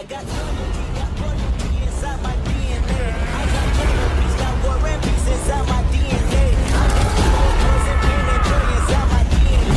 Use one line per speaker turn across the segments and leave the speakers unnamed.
I got loyalty, got royalty inside my DNA. I got love, peace, got war and peace inside my DNA. I got poison, pain, and joy inside my DNA.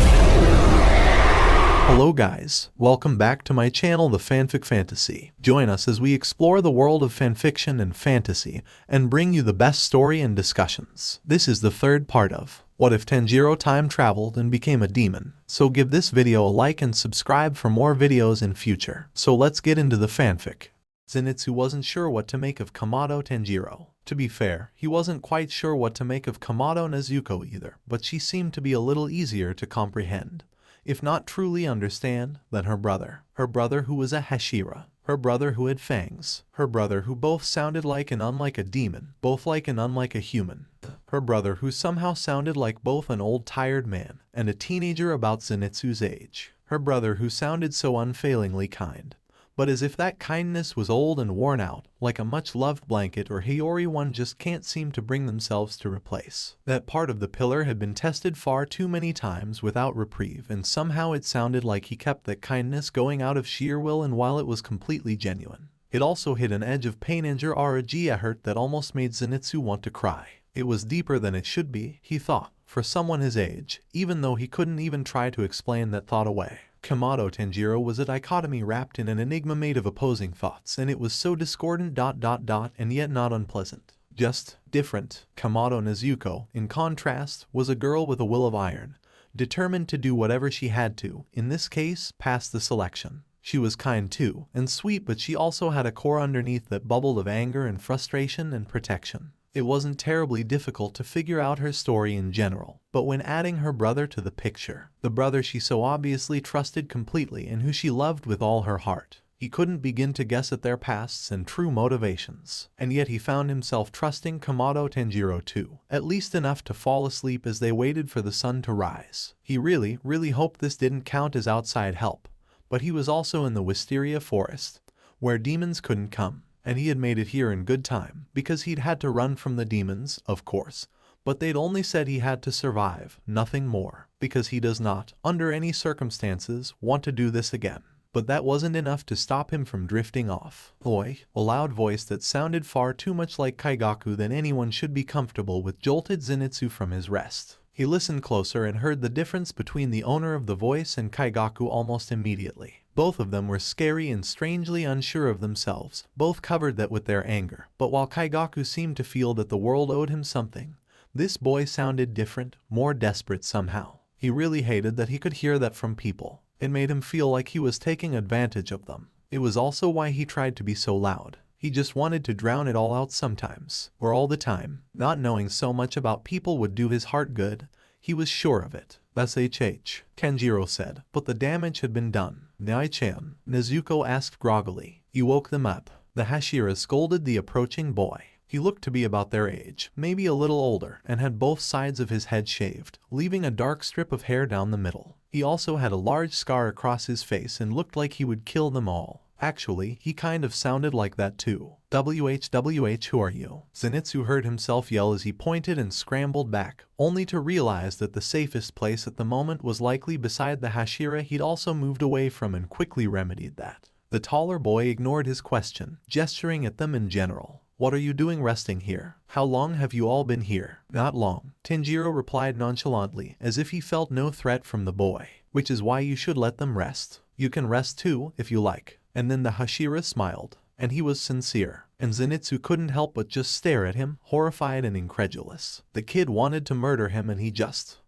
Hello guys, welcome back to my channel The Fanfic Fantasy. Join us as we explore the world of fanfiction and fantasy and bring you the best story and discussions. This is the third part of What If Tanjiro Time Traveled and Became a Demon? So give this video a like and subscribe for more videos in future. So let's get into the fanfic. Zenitsu wasn't sure what to make of Kamado Tanjiro. To be fair, he wasn't quite sure what to make of Kamado Nezuko either, but she seemed to be a little easier to comprehend, if not truly understand, than her brother. Her brother who was a Hashira. Her brother who had fangs. Her brother who both sounded like and unlike a demon, both like and unlike a human. Her brother who somehow sounded like both an old tired man and a teenager about Zenitsu's age. Her brother who sounded so unfailingly kind, but as if that kindness was old and worn out, like a much-loved blanket or Hiyori one just can't seem to bring themselves to replace. That part of the pillar had been tested far too many times without reprieve, and somehow it sounded like he kept that kindness going out of sheer will, and while it was completely genuine, it also hid an edge of pain and a hurt that almost made Zenitsu want to cry. It was deeper than it should be, he thought, for someone his age, even though he couldn't even try to explain that thought away. Kamado Tanjiro was a dichotomy wrapped in an enigma made of opposing thoughts, and it was so discordant and yet not unpleasant. Just different. Kamado Nezuko, in contrast, was a girl with a will of iron, determined to do whatever she had to, in this case, pass the selection. She was kind too, and sweet, but she also had a core underneath that bubbled of anger and frustration and protection. It wasn't terribly difficult to figure out her story in general, but when adding her brother to the picture, the brother she so obviously trusted completely and who she loved with all her heart, he couldn't begin to guess at their pasts and true motivations. And yet he found himself trusting Kamado Tanjiro too, at least enough to fall asleep as they waited for the sun to rise. He really hoped this didn't count as outside help, but he was also in the Wisteria Forest, where demons couldn't come. And he had made it here in good time, because he'd had to run from the demons, of course, but they'd only said he had to survive, nothing more, because he does not, under any circumstances, want to do this again. But that wasn't enough to stop him from drifting off. Oi, a loud voice that sounded far too much like Kaigaku than anyone should be comfortable with jolted Zenitsu from his rest. He listened closer and heard the difference between the owner of the voice and Kaigaku almost immediately. Both of them were scary and strangely unsure of themselves, both covered that with their anger. But while Kaigaku seemed to feel that the world owed him something, this boy sounded different, more desperate somehow. He really hated that he could hear that from people. It made him feel like he was taking advantage of them. It was also why he tried to be so loud. He just wanted to drown it all out sometimes, or all the time. Not knowing so much about people would do his heart good. He was sure of it. That's Tanjiro said, but the damage had been done. Nai-chan, Nezuko asked groggily. You woke them up. The Hashira scolded the approaching boy. He looked to be about their age, maybe a little older, and had both sides of his head shaved, leaving a dark strip of hair down the middle. He also had a large scar across his face and looked like he would kill them all. Actually, he kind of sounded like that too. WH, who are you? Zenitsu heard himself yell as he pointed and scrambled back, only to realize that the safest place at the moment was likely beside the Hashira he'd also moved away from, and quickly remedied that. The taller boy ignored his question, gesturing at them in general. What are you doing resting here? How long have you all been here? Not long, Tanjiro replied nonchalantly, as if he felt no threat from the boy. Which is why you should let them rest. You can rest too, if you like. And then the Hashira smiled, and he was sincere, and Zenitsu couldn't help but just stare at him, horrified and incredulous. The kid wanted to murder him, and he just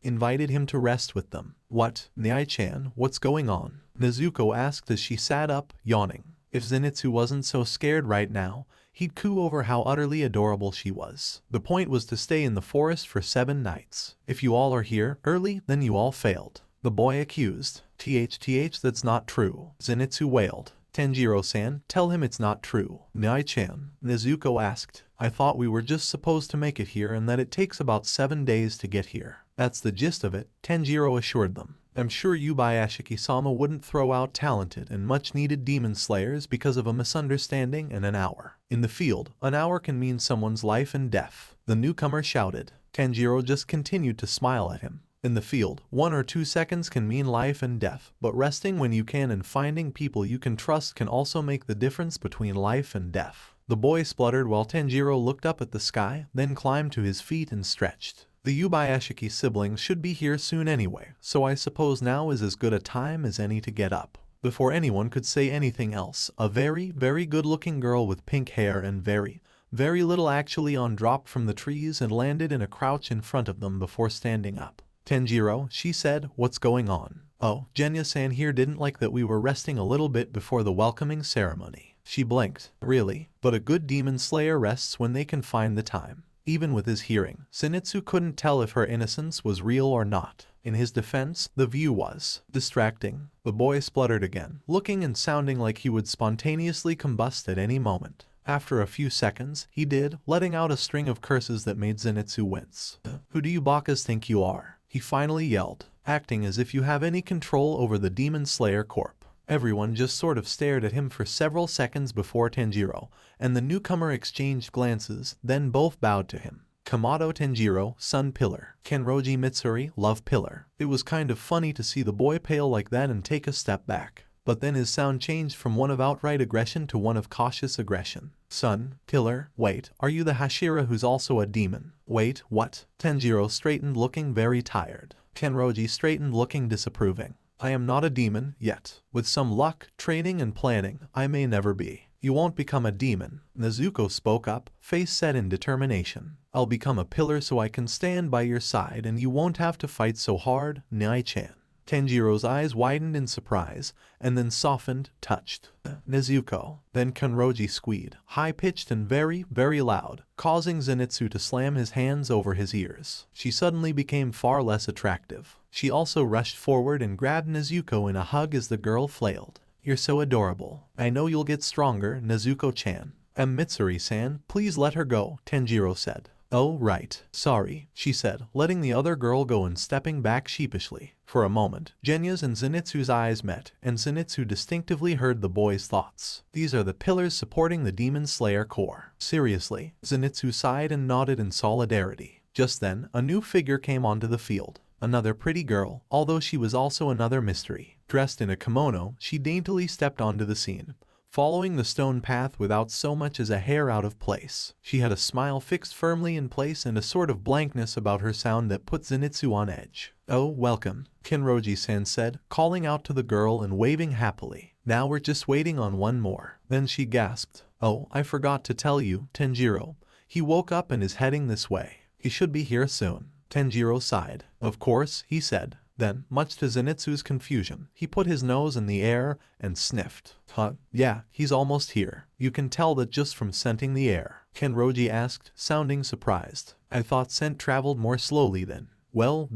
invited him to rest with them. What? Nai-chan, what's going on? Nezuko asked as she sat up, yawning. If Zenitsu wasn't so scared right now, he'd coo over how utterly adorable she was. The point was to stay in the forest for 7 nights. If you all are here early, then you all failed. The boy accused. That's not true. Zenitsu wailed. Tanjiro-san, tell him it's not true. Nai-chan, Nezuko asked. I thought we were just supposed to make it here and that it takes about 7 days to get here. That's the gist of it, Tanjiro assured them. I'm sure Yubayashiki-sama wouldn't throw out talented and much-needed demon slayers because of a misunderstanding and an hour. In the field, an hour can mean someone's life and death. The newcomer shouted. Tanjiro just continued to smile at him. In the field, 1 or 2 seconds can mean life and death, but resting when you can and finding people you can trust can also make the difference between life and death. The boy spluttered while Tanjiro looked up at the sky, then climbed to his feet and stretched. The Yubayashiki siblings should be here soon anyway, so I suppose now is as good a time as any to get up. Before anyone could say anything else, a very, very good-looking girl with pink hair and very little actually on dropped from the trees and landed in a crouch in front of them before standing up. "Tanjiro," she said, "what's going on?" "Oh, Genya-san here didn't like that we were resting a little bit before the welcoming ceremony." She blinked. "Really? But a good demon slayer rests when they can find the time." Even with his hearing, Zenitsu couldn't tell if her innocence was real or not. In his defense, the view was distracting. The boy spluttered again, looking and sounding like he would spontaneously combust at any moment. After a few seconds, he did, letting out a string of curses that made Zenitsu wince. "Who do you bakas think you are?" he finally yelled, acting as if you have any control over the Demon Slayer Corp. Everyone just sort of stared at him for several seconds before Tanjiro and the newcomer exchanged glances, then both bowed to him. Kamado Tanjiro, Sun Pillar. Kenroji Mitsuri, Love Pillar. It was kind of funny to see the boy pale like that and take a step back. But then his sound changed from one of outright aggression to one of cautious aggression. "Sun, Pillar, wait, are you the Hashira who's also a demon?" "Wait, what?" Tanjiro straightened looking very tired. Kenroji straightened looking disapproving. "I am not a demon, yet. With some luck, training and planning, I may never be." "You won't become a demon." Nezuko spoke up, face set in determination. "I'll become a pillar so I can stand by your side and you won't have to fight so hard, Nai-chan." Tanjiro's eyes widened in surprise, and then softened, touched. "Nezuko." Then Kenroji squeaked, high-pitched and very loud, causing Zenitsu to slam his hands over his ears. She suddenly became far less attractive. She also rushed forward and grabbed Nezuko in a hug as the girl flailed. "You're so adorable. I know you'll get stronger, Nezuko-chan." "Mitsuri-san, please let her go," Tanjiro said. "Oh, right. Sorry," she said, letting the other girl go and stepping back sheepishly. For a moment, Genya's and Zenitsu's eyes met, and Zenitsu distinctively heard the boy's thoughts. "These are the pillars supporting the Demon Slayer Corps." "Seriously?" Zenitsu sighed and nodded in solidarity. Just then, a new figure came onto the field. Another pretty girl, although she was also another mystery. Dressed in a kimono, she daintily stepped onto the scene, following the stone path without so much as a hair out of place. She had a smile fixed firmly in place and a sort of blankness about her sound that put Zenitsu on edge. "Oh, welcome," Kenroji-san said, calling out to the girl and waving happily. "Now we're just waiting on one more." Then she gasped. "Oh, I forgot to tell you, Tanjiro. He woke up and is heading this way. He should be here soon." Tanjiro sighed. "Of course," he said. Then, much to Zenitsu's confusion, he put his nose in the air and sniffed. "Huh, yeah, he's almost here. You can tell that just from scenting the air." Kenroji asked, sounding surprised. "I thought scent traveled more slowly then." "Well,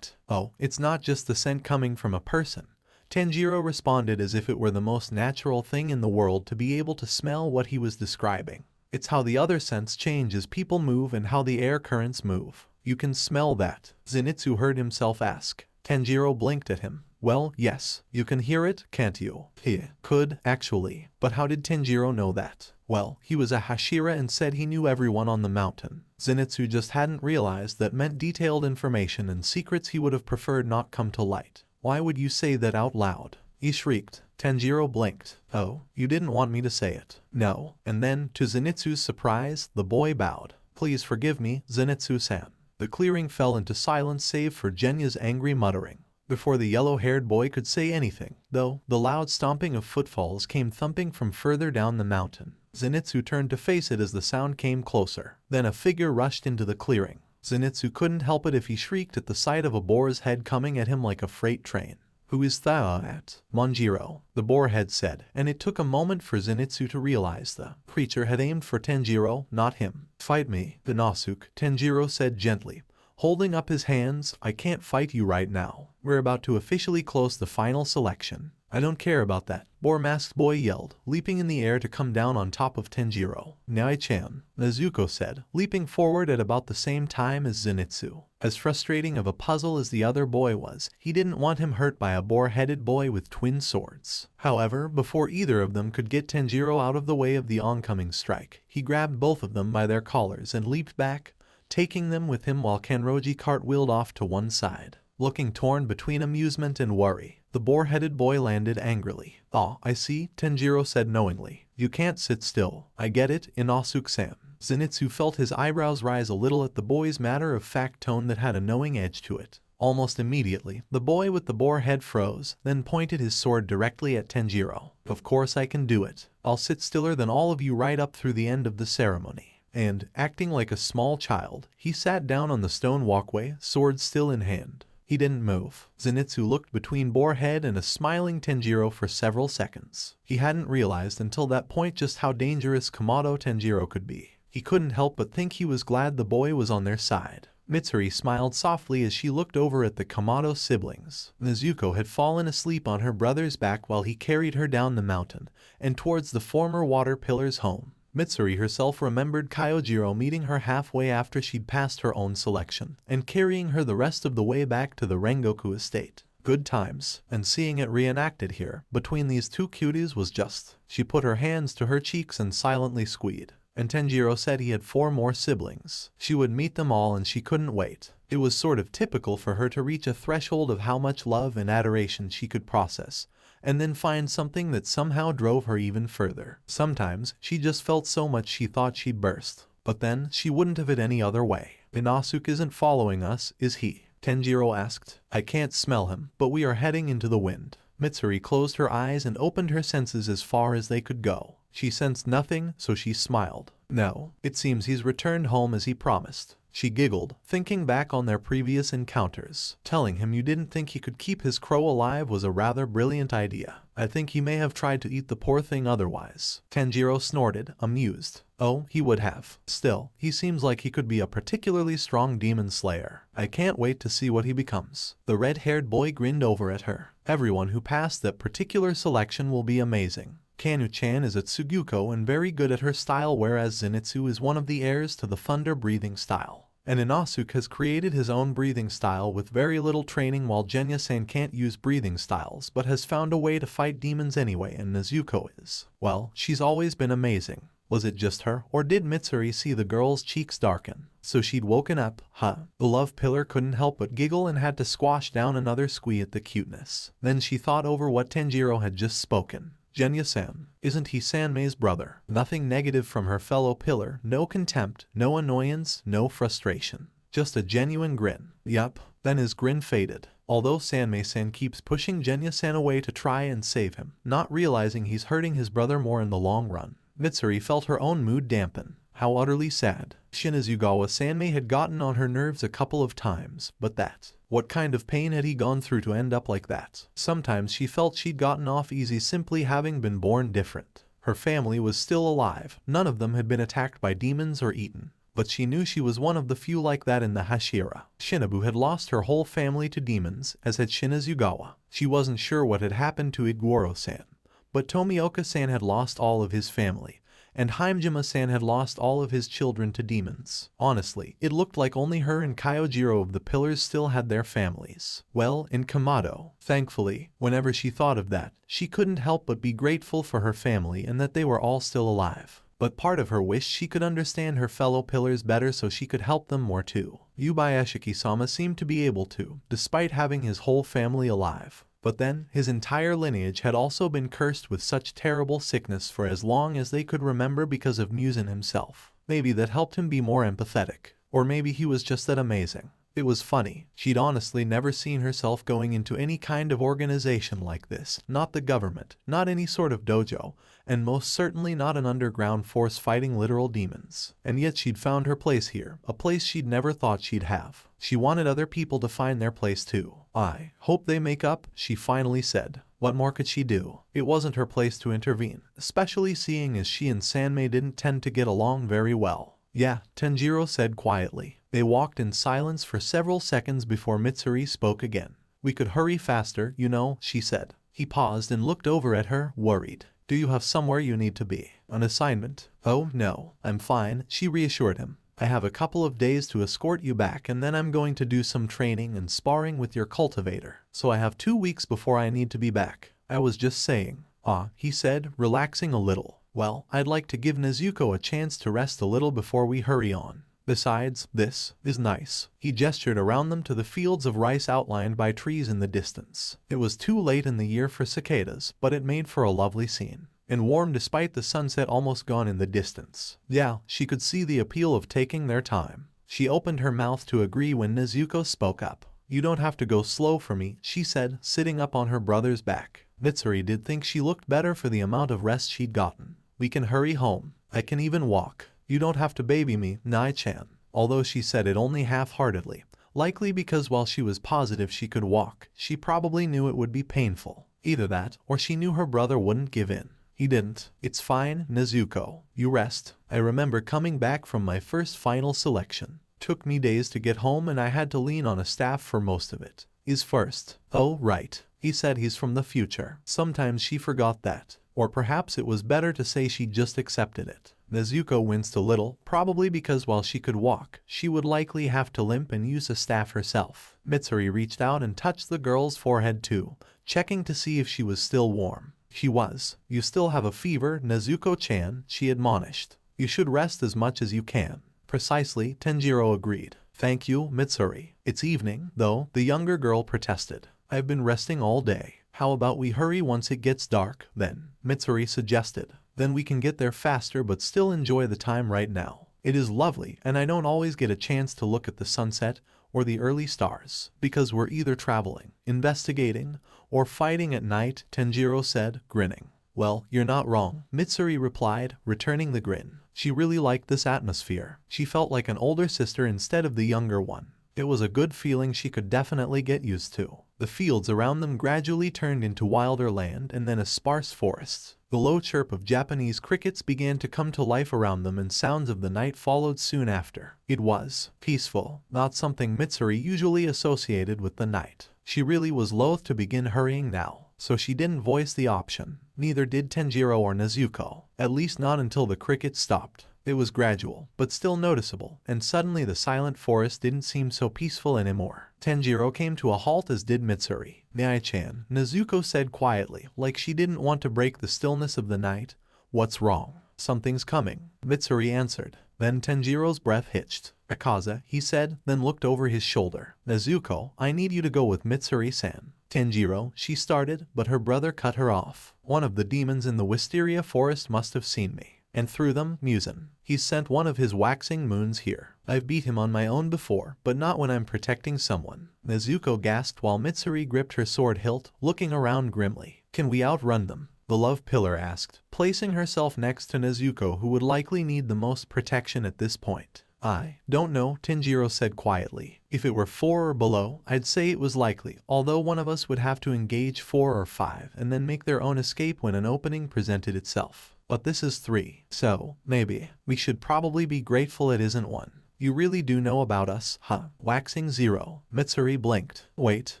oh, it's not just the scent coming from a person." Tanjiro responded as if it were the most natural thing in the world to be able to smell what he was describing. "It's how the other scents change as people move and how the air currents move." "You can smell that?" Zenitsu heard himself ask. Tanjiro blinked at him. "Well, yes. You can hear it, can't you?" He could, actually. But how did Tanjiro know that? Well, he was a Hashira and said he knew everyone on the mountain. Zenitsu just hadn't realized that meant detailed information and secrets he would have preferred not come to light. "Why would you say that out loud?" he shrieked. Tanjiro blinked. "Oh, you didn't want me to say it." "No." And then, to Zenitsu's surprise, the boy bowed. "Please forgive me, Zenitsu-san." The clearing fell into silence save for Genya's angry muttering. Before the yellow-haired boy could say anything, though, the loud stomping of footfalls came thumping from further down the mountain. Zenitsu turned to face it as the sound came closer. Then a figure rushed into the clearing. Zenitsu couldn't help it if he shrieked at the sight of a boar's head coming at him like a freight train. "Who is that?" "Manjiro," the boarhead said, and it took a moment for Zenitsu to realize the creature had aimed for Tanjiro, not him. "Fight me, Inosuke," Tanjiro said gently, holding up his hands. "I can't fight you right now. We're about to officially close the final selection." "I don't care about that," Boar-masked boy yelled, leaping in the air to come down on top of Tanjiro. "Nai-chan," Nezuko said, leaping forward at about the same time as Zenitsu. As frustrating of a puzzle as the other boy was, he didn't want him hurt by a boar-headed boy with twin swords. However, before either of them could get Tanjiro out of the way of the oncoming strike, he grabbed both of them by their collars and leaped back, taking them with him while Kenroji cartwheeled off to one side. looking torn between amusement and worry. The boar-headed boy landed angrily. "Ah, I see," Tanjiro said knowingly. "You can't sit still. I get it, Inosuke-san." Zenitsu felt his eyebrows rise a little at the boy's matter-of-fact tone that had a knowing edge to it. Almost immediately, the boy with the boar head froze, then pointed his sword directly at Tanjiro. "Of course I can do it. I'll sit stiller than all of you right up through the end of the ceremony." And, acting like a small child, he sat down on the stone walkway, sword still in hand. He didn't move. Zenitsu looked between Boarhead and a smiling Tanjiro for several seconds. He hadn't realized until that point just how dangerous Kamado Tanjiro could be. He couldn't help but think he was glad the boy was on their side. Mitsuri smiled softly as she looked over at the Kamado siblings. Nezuko had fallen asleep on her brother's back while he carried her down the mountain and towards the former water pillar's home. Mitsuri herself remembered Kyojiro meeting her halfway after she'd passed her own selection and carrying her the rest of the way back to the Rengoku estate. Good times, and seeing it reenacted here between these two cuties was just. She put her hands to her cheeks and silently squeed. And Tanjiro said he had 4 more siblings. She would meet them all and she couldn't wait. It was sort of typical for her to reach a threshold of how much love and adoration she could process, and then find something that somehow drove her even further. Sometimes, she just felt so much she thought she'd burst. But then, she wouldn't have it any other way. "Inosuke isn't following us, is he?" Tanjiro asked. "I can't smell him, but we are heading into the wind." Mitsuri closed her eyes and opened her senses as far as they could go. She sensed nothing, so she smiled. "No, it seems he's returned home as he promised." She giggled, thinking back on their previous encounters. Telling him you didn't think he could keep his crow alive was a rather brilliant idea. "I think he may have tried to eat the poor thing otherwise." Tanjiro snorted, amused. "Oh, he would have. Still, he seems like he could be a particularly strong demon slayer. I can't wait to see what he becomes." The red-haired boy grinned over at her. "Everyone who passed that particular selection will be amazing. Kanu-chan is at Suguko and very good at her style, whereas Zenitsu is one of the heirs to the thunder-breathing style. And Inosuke has created his own breathing style with very little training, while Genya-san can't use breathing styles but has found a way to fight demons anyway, and Nezuko is, well, she's always been amazing." Was it just her, or did Mitsuri see the girl's cheeks darken? So she'd woken up, huh? The love pillar couldn't help but giggle and had to squash down another squee at the cuteness. Then she thought over what Tanjiro had just spoken. Genya-san, isn't he Sanmei's brother? Nothing negative from her fellow pillar, no contempt, no annoyance, no frustration. Just a genuine grin. Yup, then his grin faded. Although Sanmei-san keeps pushing Genya-san away to try and save him, not realizing he's hurting his brother more in the long run. Mitsuri felt her own mood dampen. How utterly sad. Shinazugawa Sanmei had gotten on her nerves a couple of times, but that. What kind of pain had he gone through to end up like that? Sometimes she felt she'd gotten off easy simply having been born different. Her family was still alive, none of them had been attacked by demons or eaten. But she knew she was one of the few like that in the Hashira. Shinobu had lost her whole family to demons, as had Shinazugawa. She wasn't sure what had happened to Iguro-san. But Tomioka-san had lost all of his family, and Himejima-san had lost all of his children to demons. Honestly, it looked like only her and Kyojiro of the pillars still had their families. Well, in Kamado. Thankfully, whenever she thought of that, she couldn't help but be grateful for her family and that they were all still alive. But part of her wished she could understand her fellow pillars better so she could help them more too. Yubaeshiki-sama seemed to be able to, despite having his whole family alive. But then, his entire lineage had also been cursed with such terrible sickness for as long as they could remember because of Muzan himself. Maybe that helped him be more empathetic. Or maybe he was just that amazing. It was funny. She'd honestly never seen herself going into any kind of organization like this. Not the government, not any sort of dojo, and most certainly not an underground force fighting literal demons. And yet she'd found her place here, a place she'd never thought she'd have. She wanted other people to find their place too. "I hope they make up," she finally said. What more could she do? It wasn't her place to intervene, especially seeing as she and Sanmei didn't tend to get along very well. "Yeah," Tanjiro said quietly. They walked in silence for several seconds before Mitsuri spoke again. "We could hurry faster, you know," she said. He paused and looked over at her, worried. "Do you have somewhere you need to be? An assignment?" "Oh, no, I'm fine," she reassured him. "I have a couple of days to escort you back and then I'm going to do some training and sparring with your cultivator. So I have 2 weeks before I need to be back. I was just saying." "Ah," he said, relaxing a little. "Well, I'd like to give Nezuko a chance to rest a little before we hurry on." Besides, this is nice. He gestured around them to the fields of rice outlined by trees in the distance. It was too late in the year for cicadas, but it made for a lovely scene. And warm despite the sunset almost gone in the distance. Yeah, she could see the appeal of taking their time. She opened her mouth to agree when Nezuko spoke up. You don't have to go slow for me, she said, sitting up on her brother's back. Mitsuri did think she looked better for the amount of rest she'd gotten. We can hurry home. I can even walk. You don't have to baby me, Nai-chan. Although she said it only half-heartedly, likely because while she was positive she could walk, she probably knew it would be painful. Either that, or she knew her brother wouldn't give in. He didn't. It's fine, Nezuko. You rest. I remember coming back from my first final selection. Took me days to get home and I had to lean on a staff for most of it. He's first. Oh, right. He said he's from the future. Sometimes she forgot that. Or perhaps it was better to say she just accepted it. Nezuko winced a little, probably because while she could walk, she would likely have to limp and use a staff herself. Mitsuri reached out and touched the girl's forehead too, checking to see if she was still warm. She was. You still have a fever, Nezuko-chan, she admonished. You should rest as much as you can. Precisely, Tanjiro agreed. Thank you, Mitsuri. It's evening, though, the younger girl protested. I've been resting all day. How about we hurry once it gets dark, then? Mitsuri suggested. Then we can get there faster but still enjoy the time right now. It is lovely, and I don't always get a chance to look at the sunset or the early stars, because we're either traveling, investigating, or fighting at night, Tanjiro said, grinning. Well, you're not wrong, Mitsuri replied, returning the grin. She really liked this atmosphere. She felt like an older sister instead of the younger one. It was a good feeling she could definitely get used to. The fields around them gradually turned into wilder land and then a sparse forest. The low chirp of Japanese crickets began to come to life around them and sounds of the night followed soon after. It was peaceful, not something Mitsuri usually associated with the night. She really was loath to begin hurrying now, so she didn't voice the option. Neither did Tanjiro or Nezuko, at least not until the crickets stopped. It was gradual, but still noticeable, and suddenly the silent forest didn't seem so peaceful anymore. Tanjiro came to a halt as did Mitsuri. Nai-chan, Nezuko said quietly, like she didn't want to break the stillness of the night. What's wrong? Something's coming, Mitsuri answered. Then Tanjiro's breath hitched. Akaza, he said, then looked over his shoulder. Nezuko, I need you to go with Mitsuri-san. Tanjiro, she started, but her brother cut her off. One of the demons in the wisteria forest must have seen me. And through them, Musen. He's sent one of his waxing moons here. I've beat him on my own before, but not when I'm protecting someone. Nezuko gasped while Mitsuri gripped her sword hilt, looking around grimly. Can we outrun them? The love pillar asked, placing herself next to Nezuko, who would likely need the most protection at this point. I don't know, Tanjiro said quietly. If it were 4 or below, I'd say it was likely, although one of us would have to engage 4 or 5 and then make their own escape when an opening presented itself. But this is 3, so, maybe. We should probably be grateful it isn't 1. You really do know about us, huh? Waxing 0. Mitsuri blinked. Wait,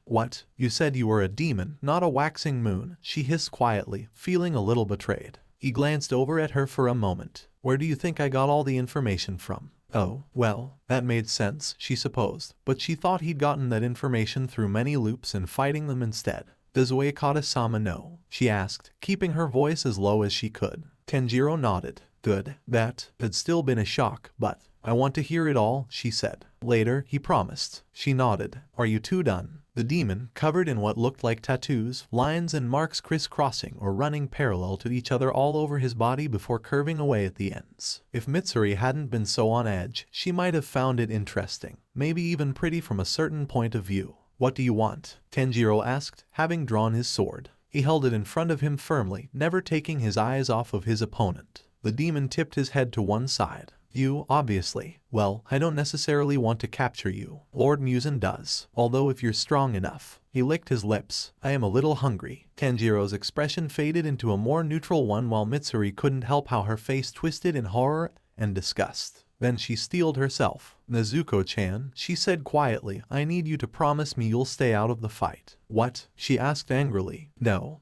what? You said you were a demon, not a waxing moon, she hissed quietly, feeling a little betrayed. He glanced over at her for a moment. Where do you think I got all the information from? Oh, well, that made sense, she supposed, but she thought he'd gotten that information through many loops and fighting them instead. Does Uekata-sama know? She asked, keeping her voice as low as she could. Tanjiro nodded. Good. That had still been a shock, but I want to hear it all, she said. Later, he promised. She nodded. Are you two done? The demon, covered in what looked like tattoos, lines and marks crisscrossing or running parallel to each other all over his body before curving away at the ends. If Mitsuri hadn't been so on edge, she might have found it interesting, maybe even pretty from a certain point of view. What do you want? Tanjiro asked, having drawn his sword. He held it in front of him firmly, never taking his eyes off of his opponent. The demon tipped his head to one side. You, obviously. Well, I don't necessarily want to capture you. Lord Musen does. Although if you're strong enough. He licked his lips. I am a little hungry. Tanjiro's expression faded into a more neutral one while Mitsuri couldn't help how her face twisted in horror and disgust. Then she steeled herself. Nezuko-chan, she said quietly, I need you to promise me you'll stay out of the fight. What? She asked angrily. No,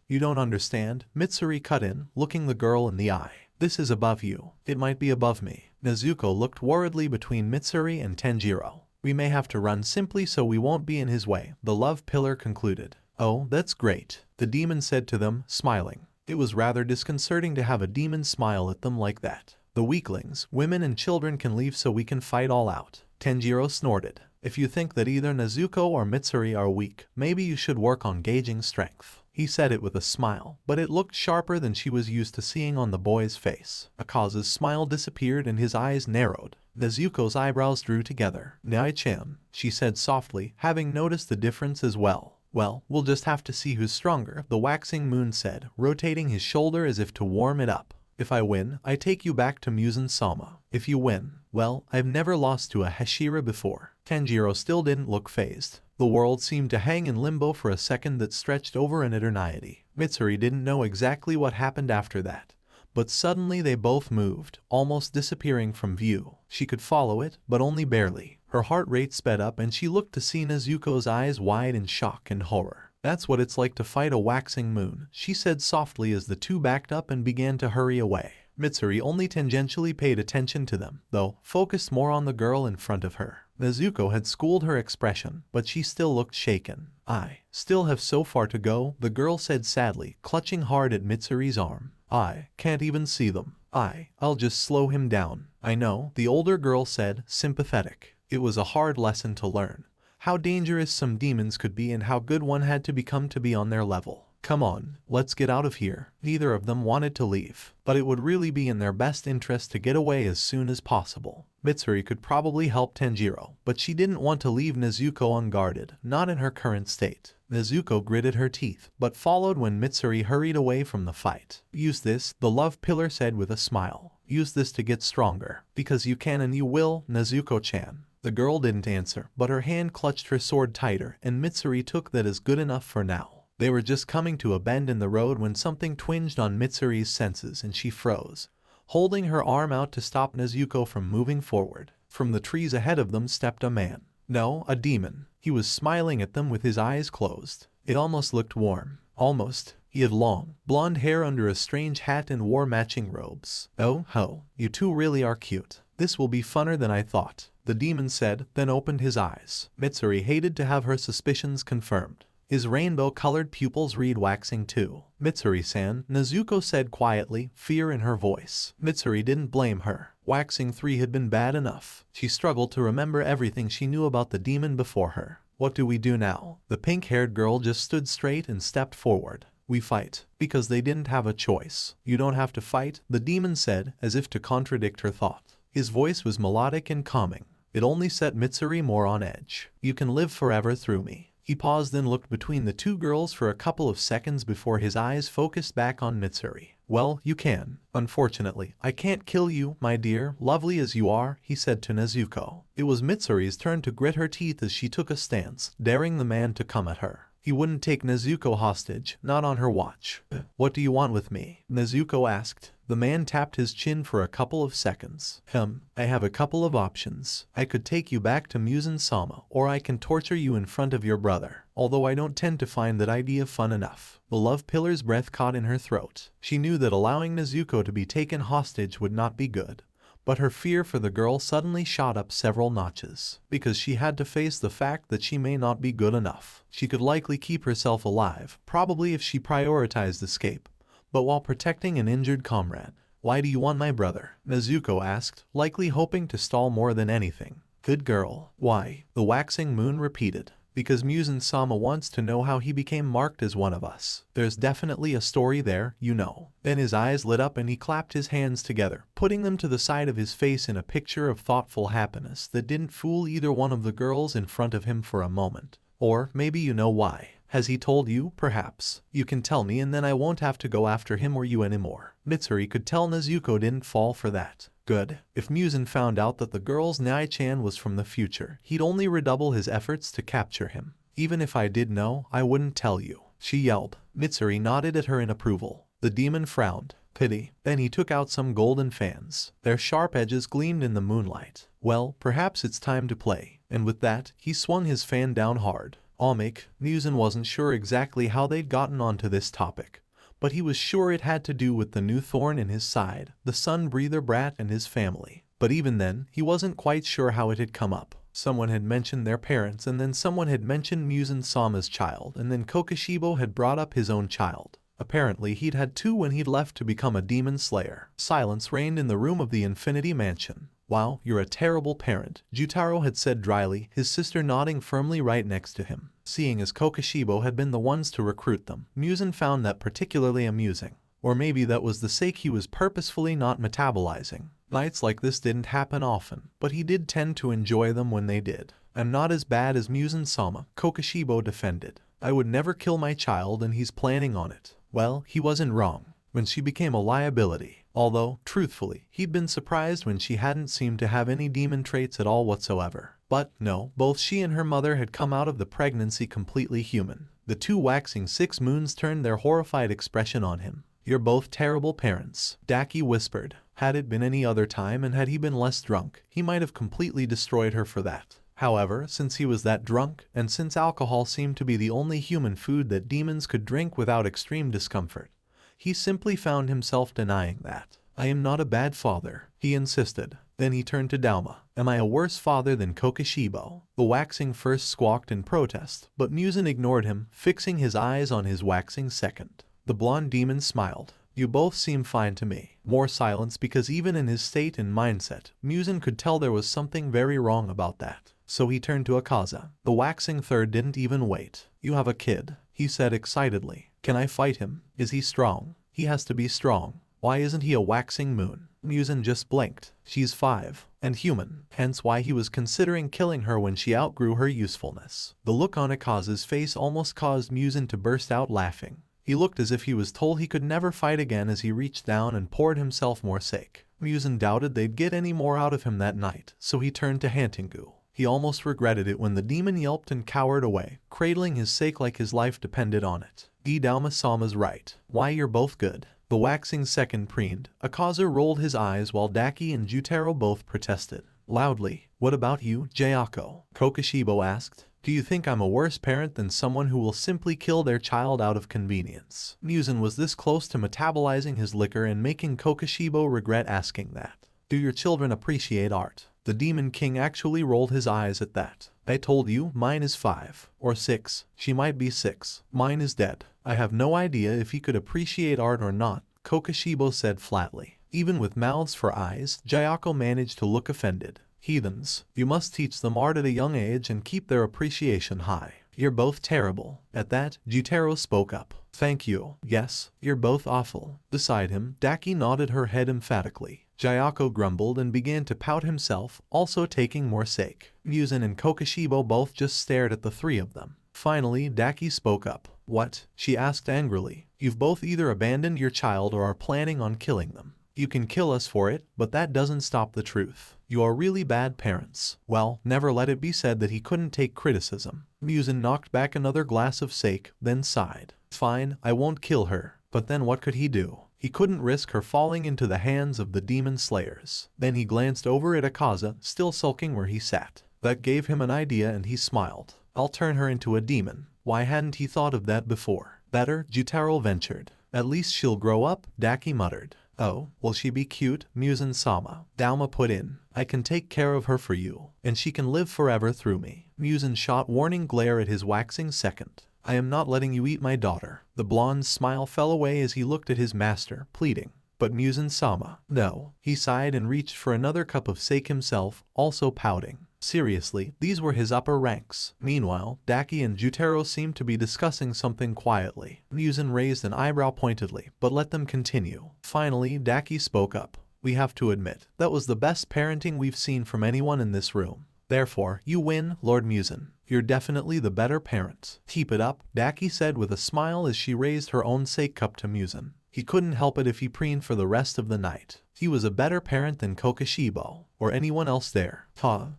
you don't understand. Mitsuri cut in, looking the girl in the eye. This is above you. It might be above me. Nezuko looked worriedly between Mitsuri and Tanjiro. We may have to run simply so we won't be in his way, the love pillar concluded. Oh, that's great, the demon said to them, smiling. It was rather disconcerting to have a demon smile at them like that. The weaklings, women and children can leave so we can fight all out. Tanjiro snorted. If you think that either Nezuko or Mitsuri are weak, maybe you should work on gauging strength. He said it with a smile, but it looked sharper than she was used to seeing on the boy's face. Akaza's smile disappeared and his eyes narrowed. Nezuko's eyebrows drew together. "Nai-chan," she said softly, having noticed the difference as well. "Well, we'll just have to see who's stronger," the waxing moon said, rotating his shoulder as if to warm it up. "If I win, I take you back to Muzan-sama. If you win, well, I've never lost to a Hashira before." Tanjiro still didn't look fazed. The world seemed to hang in limbo for a second that stretched over an eternity. Mitsuri didn't know exactly what happened after that, but suddenly they both moved, almost disappearing from view. She could follow it, but only barely. Her heart rate sped up and she looked to see Nezuko's eyes wide in shock and horror. "That's what it's like to fight a waxing moon," she said softly as the two backed up and began to hurry away. Mitsuri only tangentially paid attention to them, though, focused more on the girl in front of her. Nezuko had schooled her expression, but she still looked shaken. "I still have so far to go," the girl said sadly, clutching hard at Mitsuri's arm. "I can't even see them. I'll just slow him down." "I know," the older girl said, sympathetic. It was a hard lesson to learn. How dangerous some demons could be and how good one had to become to be on their level. "Come on, let's get out of here." Neither of them wanted to leave, but it would really be in their best interest to get away as soon as possible. Mitsuri could probably help Tanjiro, but she didn't want to leave Nezuko unguarded, not in her current state. Nezuko gritted her teeth, but followed when Mitsuri hurried away from the fight. "Use this," the love pillar said with a smile. "Use this to get stronger. Because you can and you will, Nezuko-chan." The girl didn't answer, but her hand clutched her sword tighter, and Mitsuri took that as good enough for now. They were just coming to a bend in the road when something twinged on Mitsuri's senses and she froze, holding her arm out to stop Nezuko from moving forward. From the trees ahead of them stepped a man. No, a demon. He was smiling at them with his eyes closed. It almost looked warm. Almost. He had long, blonde hair under a strange hat and wore matching robes. "Oh ho, you two really are cute. This will be funner than I thought," the demon said, then opened his eyes. Mitsuri hated to have her suspicions confirmed. His rainbow-colored pupils read waxing too. "Mitsuri-san," Nezuko said quietly, fear in her voice. Mitsuri didn't blame her. Waxing 3 had been bad enough. She struggled to remember everything she knew about the demon before her. "What do we do now?" The pink-haired girl just stood straight and stepped forward. "We fight." Because they didn't have a choice. "You don't have to fight," the demon said, as if to contradict her thought. His voice was melodic and calming. It only set Mitsuri more on edge. "You can live forever through me." He paused and looked between the two girls for a couple of seconds before his eyes focused back on Mitsuri. "Well, you can. Unfortunately, I can't kill you, my dear, lovely as you are," he said to Nezuko. It was Mitsuri's turn to grit her teeth as she took a stance, daring the man to come at her. He wouldn't take Nezuko hostage, not on her watch. "What do you want with me?" Nezuko asked. The man tapped his chin for a couple of seconds. I have a couple of options. I could take you back to Muzan-sama, or I can torture you in front of your brother. Although I don't tend to find that idea fun enough." The love pillar's breath caught in her throat. She knew that allowing Nezuko to be taken hostage would not be good. But her fear for the girl suddenly shot up several notches, because she had to face the fact that she may not be good enough. She could likely keep herself alive, probably if she prioritized escape, but while protecting an injured comrade. "Why do you want my brother?" Nezuko asked, likely hoping to stall more than anything. "Good girl." "Why?" the waxing moon repeated. "Because Muzan-sama wants to know how he became marked as one of us. There's definitely a story there, you know." Then his eyes lit up and he clapped his hands together, putting them to the side of his face in a picture of thoughtful happiness that didn't fool either one of the girls in front of him for a moment. "Or maybe you know why. Has he told you, perhaps? You can tell me and then I won't have to go after him or you anymore." Mitsuri could tell Nezuko didn't fall for that. Good. If Muzan found out that the girl's Nai-chan was from the future, he'd only redouble his efforts to capture him. "Even if I did know, I wouldn't tell you," she yelled. Mitsuri nodded at her in approval. The demon frowned. "Pity." Then he took out some golden fans. Their sharp edges gleamed in the moonlight. "Well, perhaps it's time to play." And with that, he swung his fan down hard. Muzan wasn't sure exactly how they'd gotten onto this topic, but he was sure it had to do with the new thorn in his side, the sun breather brat and his family. But even then, he wasn't quite sure how it had come up. Someone had mentioned their parents, and then someone had mentioned Muzan-sama's child, and then Kokoshibo had brought up his own child. Apparently he'd had 2 when he'd left to become a demon slayer. Silence reigned in the room of the Infinity Mansion. "Wow, you're a terrible parent," Jutaro had said dryly, his sister nodding firmly right next to him. Seeing as Kokoshibo had been the ones to recruit them, Muzan found that particularly amusing. Or maybe that was the sake he was purposefully not metabolizing. Nights like this didn't happen often, but he did tend to enjoy them when they did. "I'm not as bad as Muzan-sama," Kokoshibo defended. "I would never kill my child and he's planning on it." Well, he wasn't wrong when she became a liability. Although, truthfully, he'd been surprised when she hadn't seemed to have any demon traits at all whatsoever. But no, both she and her mother had come out of the pregnancy completely human. The 2 waxing 6 moons turned their horrified expression on him. "You're both terrible parents," Daki whispered. Had it been any other time and had he been less drunk, he might have completely destroyed her for that. However, since he was that drunk, and since alcohol seemed to be the only human food that demons could drink without extreme discomfort, he simply found himself denying that. "I am not a bad father," he insisted. Then he turned to Dauma. "Am I a worse father than Kokoshibo?" The waxing first squawked in protest, but Muzan ignored him, fixing his eyes on his waxing second. The blonde demon smiled. "You both seem fine to me." More silence, because even in his state and mindset, Muzan could tell there was something very wrong about that. So he turned to Akaza. The waxing third didn't even wait. "You have a kid," he said excitedly. "Can I fight him? Is he strong?" "He has to be strong. Why isn't he a waxing moon?" Muzan just blinked. "She's 5, and human, hence why he was considering killing her when she outgrew her usefulness." The look on Akaza's face almost caused Muzan to burst out laughing. He looked as if he was told he could never fight again as he reached down and poured himself more sake. Muzan doubted they'd get any more out of him that night, so he turned to Hantengu. He almost regretted it when the demon yelped and cowered away, cradling his sake like his life depended on it. Dauma-sama's right. "Why, you're both good." The waxing second preened. Akaza rolled his eyes while Daki and Jutaro both protested loudly. "What about you, Jayako?" Kokoshibo asked. "Do you think I'm a worse parent than someone who will simply kill their child out of convenience?" Muzan was this close to metabolizing his liquor and making Kokoshibo regret asking that. "Do your children appreciate art?" The Demon King actually rolled his eyes at that. "I told you, mine is 5. Or 6. She might be 6. Mine is dead." "I have no idea if he could appreciate art or not," Kokoshibo said flatly. Even with mouths for eyes, Jayako managed to look offended. "Heathens, you must teach them art at a young age and keep their appreciation high. You're both terrible." At that, Jutaro spoke up. "Thank you. Yes, you're both awful." Beside him, Daki nodded her head emphatically. Jayako grumbled and began to pout himself, also taking more sake. Muzan and Kokoshibo both just stared at the 3 of them. Finally, Daki spoke up. "What?" she asked angrily. "You've both either abandoned your child or are planning on killing them. You can kill us for it, but that doesn't stop the truth. You are really bad parents." Well, never let it be said that he couldn't take criticism. Muzan knocked back another glass of sake, then sighed. "Fine, I won't kill her." But then what could he do? He couldn't risk her falling into the hands of the demon slayers. Then he glanced over at Akaza, still sulking where he sat. That gave him an idea and he smiled. "I'll turn her into a demon." Why hadn't he thought of that before? "Better," Jutaro ventured. "At least she'll grow up," Daki muttered. "Oh, will she be cute?" Muzan-sama. Dauma put in. "I can take care of her for you, and she can live forever through me." Muzan shot warning glare at his waxing second. "I am not letting you eat my daughter." The blonde's smile fell away as he looked at his master, pleading. "But Muzan-sama." "No." He sighed and reached for another cup of sake himself, also pouting. Seriously, these were his upper ranks. Meanwhile, Daki and Jutaro seemed to be discussing something quietly. Muzan raised an eyebrow pointedly, but let them continue. Finally, Daki spoke up. "We have to admit, that was the best parenting we've seen from anyone in this room. Therefore, you win, Lord Muzan. You're definitely the better parent." "Keep it up," Daki said with a smile as she raised her own sake cup to Muzan. He couldn't help it if he preened for the rest of the night. He was a better parent than Kokoshibo, or anyone else there.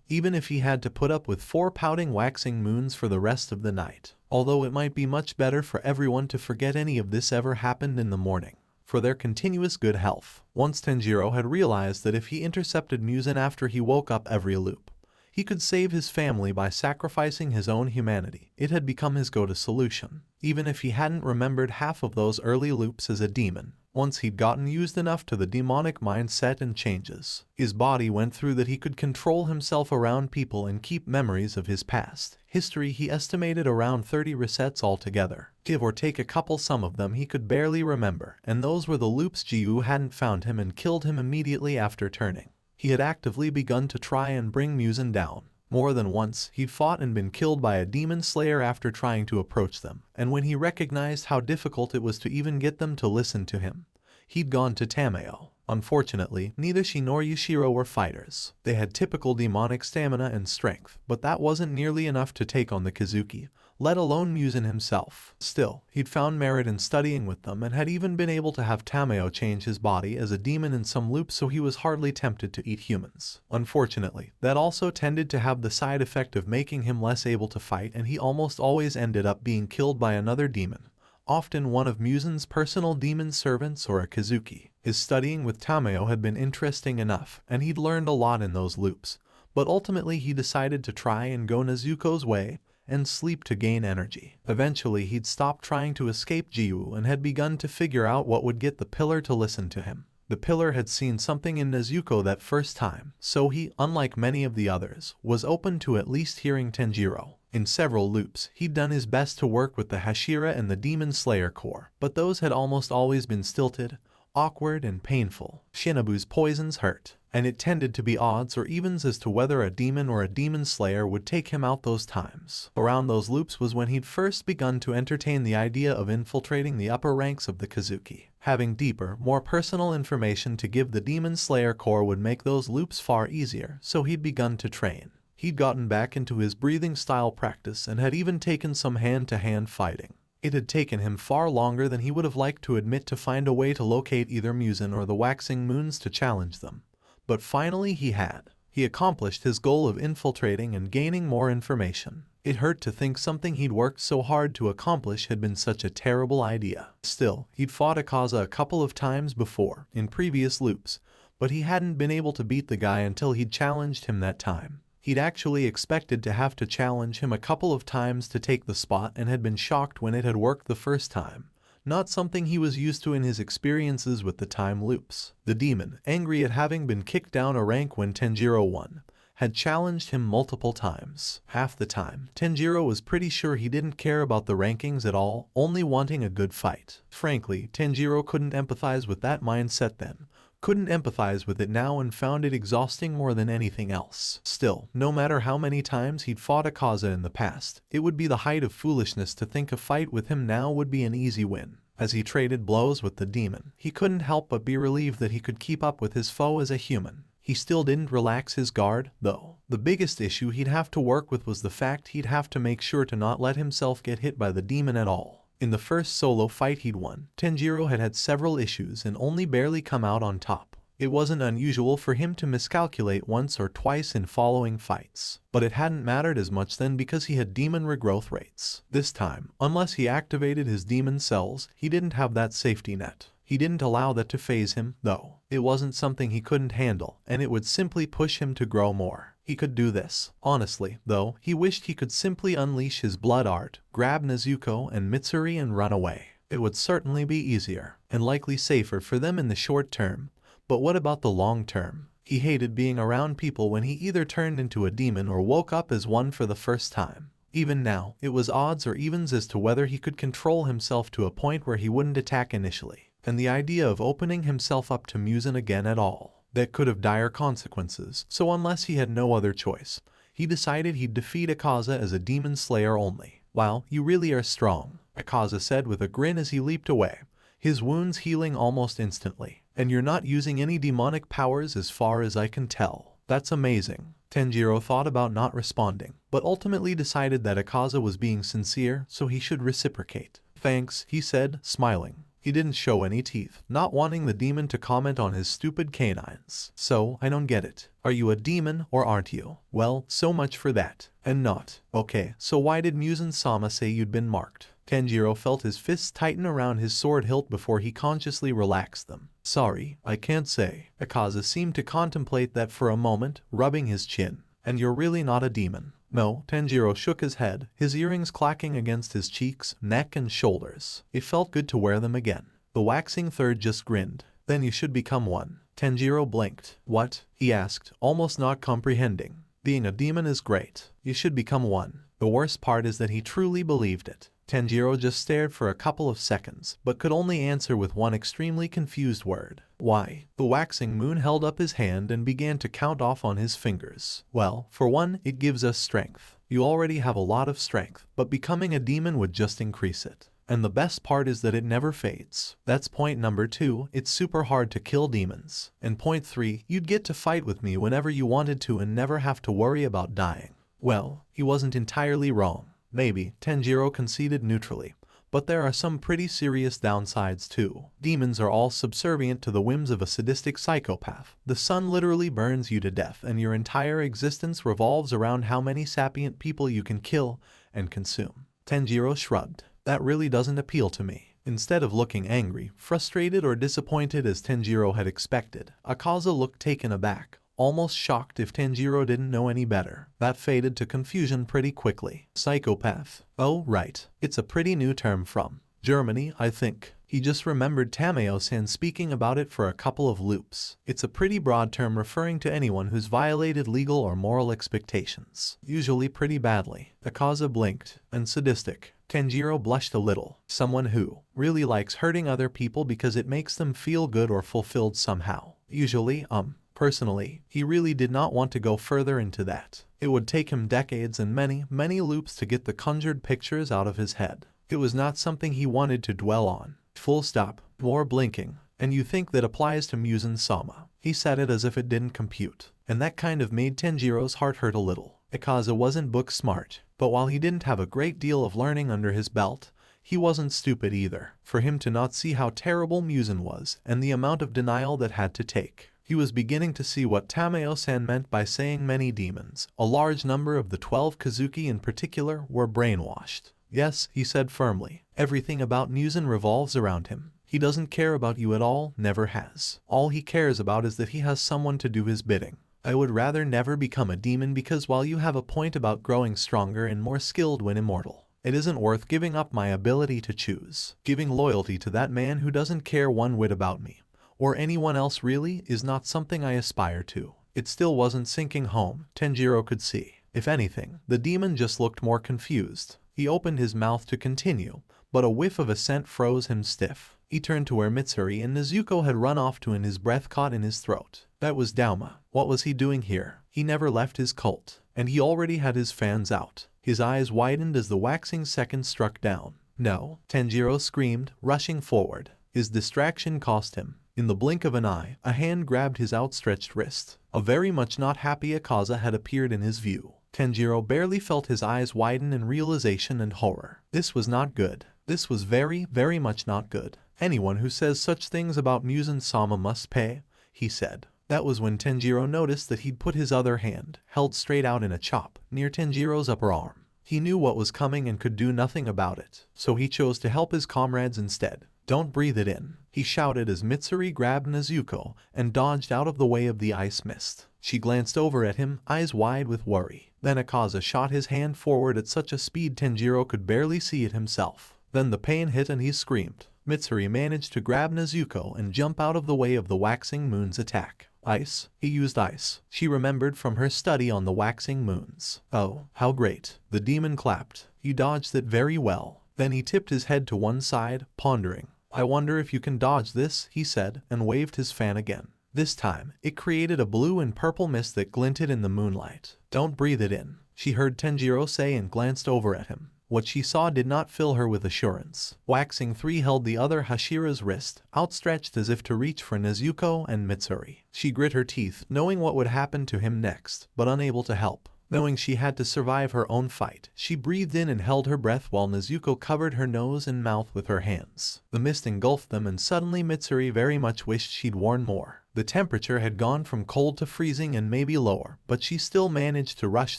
Even if he had to put up with 4 pouting waxing moons for the rest of the night. Although it might be much better for everyone to forget any of this ever happened in the morning. For their continuous good health. Once Tanjiro had realized that if he intercepted Muzan after he woke up every loop, he could save his family by sacrificing his own humanity. It had become his go-to solution. Even if he hadn't remembered half of those early loops as a demon, once he'd gotten used enough to the demonic mindset and changes his body went through that he could control himself around people and keep memories of his past history he estimated around 30 resets altogether. Give or take a couple, some of them he could barely remember, and those were the loops Jiwoo hadn't found him and killed him immediately after turning. He had actively begun to try and bring Muzan down. More than once, he'd fought and been killed by a demon slayer after trying to approach them, and when he recognized how difficult it was to even get them to listen to him, he'd gone to Tameo. Unfortunately, neither she nor Yushiro were fighters. They had typical demonic stamina and strength, but that wasn't nearly enough to take on the Kazuki, let alone Muzan himself. Still, he'd found merit in studying with them and had even been able to have Tameo change his body as a demon in some loops, so he was hardly tempted to eat humans. Unfortunately, that also tended to have the side effect of making him less able to fight, and he almost always ended up being killed by another demon, often one of Muzan's personal demon servants or a Kazuki. His studying with Tameo had been interesting enough, and he'd learned a lot in those loops, but ultimately he decided to try and go Nezuko's way and sleep to gain energy. Eventually he'd stopped trying to escape Jiwoo and had begun to figure out what would get the pillar to listen to him. The pillar had seen something in Nezuko that first time, so he, unlike many of the others, was open to at least hearing Tanjiro. In several loops, he'd done his best to work with the Hashira and the Demon Slayer core, but those had almost always been stilted, awkward, and painful. Shinobu's poisons hurt, and it tended to be odds or evens as to whether a demon or a demon slayer would take him out those times. Around those loops was when he'd first begun to entertain the idea of infiltrating the upper ranks of the Kazuki. Having deeper, more personal information to give the Demon Slayer core would make those loops far easier, so he'd begun to train. He'd gotten back into his breathing style practice and had even taken some hand-to-hand fighting. It had taken him far longer than he would have liked to admit to find a way to locate either Muzan or the Waxing Moons to challenge them. But finally he had. He accomplished his goal of infiltrating and gaining more information. It hurt to think something he'd worked so hard to accomplish had been such a terrible idea. Still, he'd fought Akaza a couple of times before, in previous loops, but he hadn't been able to beat the guy until he'd challenged him that time. He'd actually expected to have to challenge him a couple of times to take the spot and had been shocked when it had worked the first time. Not something he was used to in his experiences with the time loops. The demon, angry at having been kicked down a rank when Tanjiro won, had challenged him multiple times. Half the time, Tanjiro was pretty sure he didn't care about the rankings at all, only wanting a good fight. Frankly, Tanjiro couldn't empathize with that mindset then, couldn't empathize with it now, and found it exhausting more than anything else. Still, no matter how many times he'd fought Akaza in the past, it would be the height of foolishness to think a fight with him now would be an easy win. As he traded blows with the demon, he couldn't help but be relieved that he could keep up with his foe as a human. He still didn't relax his guard, though. The biggest issue he'd have to work with was the fact he'd have to make sure to not let himself get hit by the demon at all. In the first solo fight he'd won, Tanjiro had had several issues and only barely come out on top. It wasn't unusual for him to miscalculate once or twice in following fights, but it hadn't mattered as much then because he had demon regrowth rates. This time, unless he activated his demon cells, he didn't have that safety net. He didn't allow that to phase him, though. It wasn't something he couldn't handle, and it would simply push him to grow more. He could do this. Honestly, though, he wished he could simply unleash his blood art, grab Nezuko and Mitsuri and run away. It would certainly be easier, and likely safer for them in the short term. But what about the long term? He hated being around people when he either turned into a demon or woke up as one for the first time. Even now, it was odds or evens as to whether he could control himself to a point where he wouldn't attack initially. And the idea of opening himself up to Muzan again at all, that could have dire consequences, so unless he had no other choice, he decided he'd defeat Akaza as a demon slayer only. "Wow, you really are strong," Akaza said with a grin as he leaped away, his wounds healing almost instantly. "And you're not using any demonic powers as far as I can tell. That's amazing." Tanjiro thought about not responding, but ultimately decided that Akaza was being sincere, so he should reciprocate. "Thanks," he said, smiling. He didn't show any teeth, not wanting the demon to comment on his stupid canines. "So, I don't get it. Are you a demon or aren't you? Well, so much for that. And not. Okay, so why did Muzan-sama say you'd been marked?" Tanjiro felt his fists tighten around his sword hilt before he consciously relaxed them. "Sorry, I can't say." Akaza seemed to contemplate that for a moment, rubbing his chin. "And you're really not a demon?" "No." Tanjiro shook his head, his earrings clacking against his cheeks, neck, and shoulders. It felt good to wear them again. The waxing third just grinned. "Then you should become one." Tanjiro blinked. "What?" he asked, almost not comprehending. "Being a demon is great. You should become one." The worst part is that he truly believed it. Tanjiro just stared for a couple of seconds, but could only answer with one extremely confused word. Why? The waxing moon held up his hand and began to count off on his fingers. Well, for one, it gives us strength. You already have a lot of strength, but becoming a demon would just increase it. And the best part is that it never fades. That's point number 2, it's super hard to kill demons. And point 3, you'd get to fight with me whenever you wanted to and never have to worry about dying. Well, he wasn't entirely wrong. Maybe, Tanjiro conceded neutrally, but there are some pretty serious downsides too. Demons are all subservient to the whims of a sadistic psychopath. The sun literally burns you to death and your entire existence revolves around how many sapient people you can kill and consume. Tanjiro shrugged. That really doesn't appeal to me. Instead of looking angry, frustrated or disappointed as Tanjiro had expected, Akaza looked taken aback, almost shocked if Tanjiro didn't know any better. That faded to confusion pretty quickly. Psychopath. Oh, right. It's a pretty new term from Germany, I think. He just remembered Tamayo-san speaking about it for a couple of loops. It's a pretty broad term referring to anyone who's violated legal or moral expectations, usually pretty badly. Akaza blinked. And sadistic. Tanjiro blushed a little. Someone who really likes hurting other people because it makes them feel good or fulfilled somehow. Usually, Personally, he really did not want to go further into that. It would take him decades and many loops to get the conjured pictures out of his head. It was not something he wanted to dwell on. Full stop. More blinking. And you think that applies to Muzan-sama. He said it as if it didn't compute. And that kind of made Tanjiro's heart hurt a little. Akaza wasn't book smart, but while he didn't have a great deal of learning under his belt, he wasn't stupid either. For him to not see how terrible Muzan was and the amount of denial that had to take. He was beginning to see what Tamayo-san meant by saying many demons, a large number of the 12 Kazuki in particular, were brainwashed. Yes, he said firmly. Everything about Muzan revolves around him. He doesn't care about you at all, never has. All he cares about is that he has someone to do his bidding. I would rather never become a demon because while you have a point about growing stronger and more skilled when immortal, it isn't worth giving up my ability to choose. Giving loyalty to that man who doesn't care one whit about me, or anyone else really, is not something I aspire to. It still wasn't sinking home, Tanjiro could see. If anything, the demon just looked more confused. He opened his mouth to continue, but a whiff of a scent froze him stiff. He turned to where Mitsuri and Nezuko had run off to and his breath caught in his throat. That was Dauma. What was he doing here? He never left his cult, and he already had his fans out. His eyes widened as the waxing seconds struck down. No, Tanjiro screamed, rushing forward. His distraction cost him. In the blink of an eye, a hand grabbed his outstretched wrist. A very much not happy Akaza had appeared in his view. Tanjiro barely felt his eyes widen in realization and horror. This was not good. This was very much not good. Anyone who says such things about Muzan-sama must pay, he said. That was when Tanjiro noticed that he'd put his other hand, held straight out in a chop, near Tanjiro's upper arm. He knew what was coming and could do nothing about it, so he chose to help his comrades instead. Don't breathe it in, he shouted as Mitsuri grabbed Nezuko and dodged out of the way of the ice mist. She glanced over at him, eyes wide with worry. Then Akaza shot his hand forward at such a speed Tanjiro could barely see it himself. Then the pain hit and he screamed. Mitsuri managed to grab Nezuko and jump out of the way of the waxing moon's attack. Ice. He used ice. She remembered from her study on the waxing moons. Oh, how great. The demon clapped. He dodged it very well. Then he tipped his head to one side, pondering. I wonder if you can dodge this, he said, and waved his fan again. This time, it created a blue and purple mist that glinted in the moonlight. Don't breathe it in, she heard Tanjiro say and glanced over at him. What she saw did not fill her with assurance. Waxing 3 held the other Hashira's wrist, outstretched as if to reach for Nezuko and Mitsuri. She grit her teeth, knowing what would happen to him next, but unable to help. Knowing she had to survive her own fight, she breathed in and held her breath while Nezuko covered her nose and mouth with her hands. The mist engulfed them and suddenly Mitsuri very much wished she'd worn more. The temperature had gone from cold to freezing and maybe lower, but she still managed to rush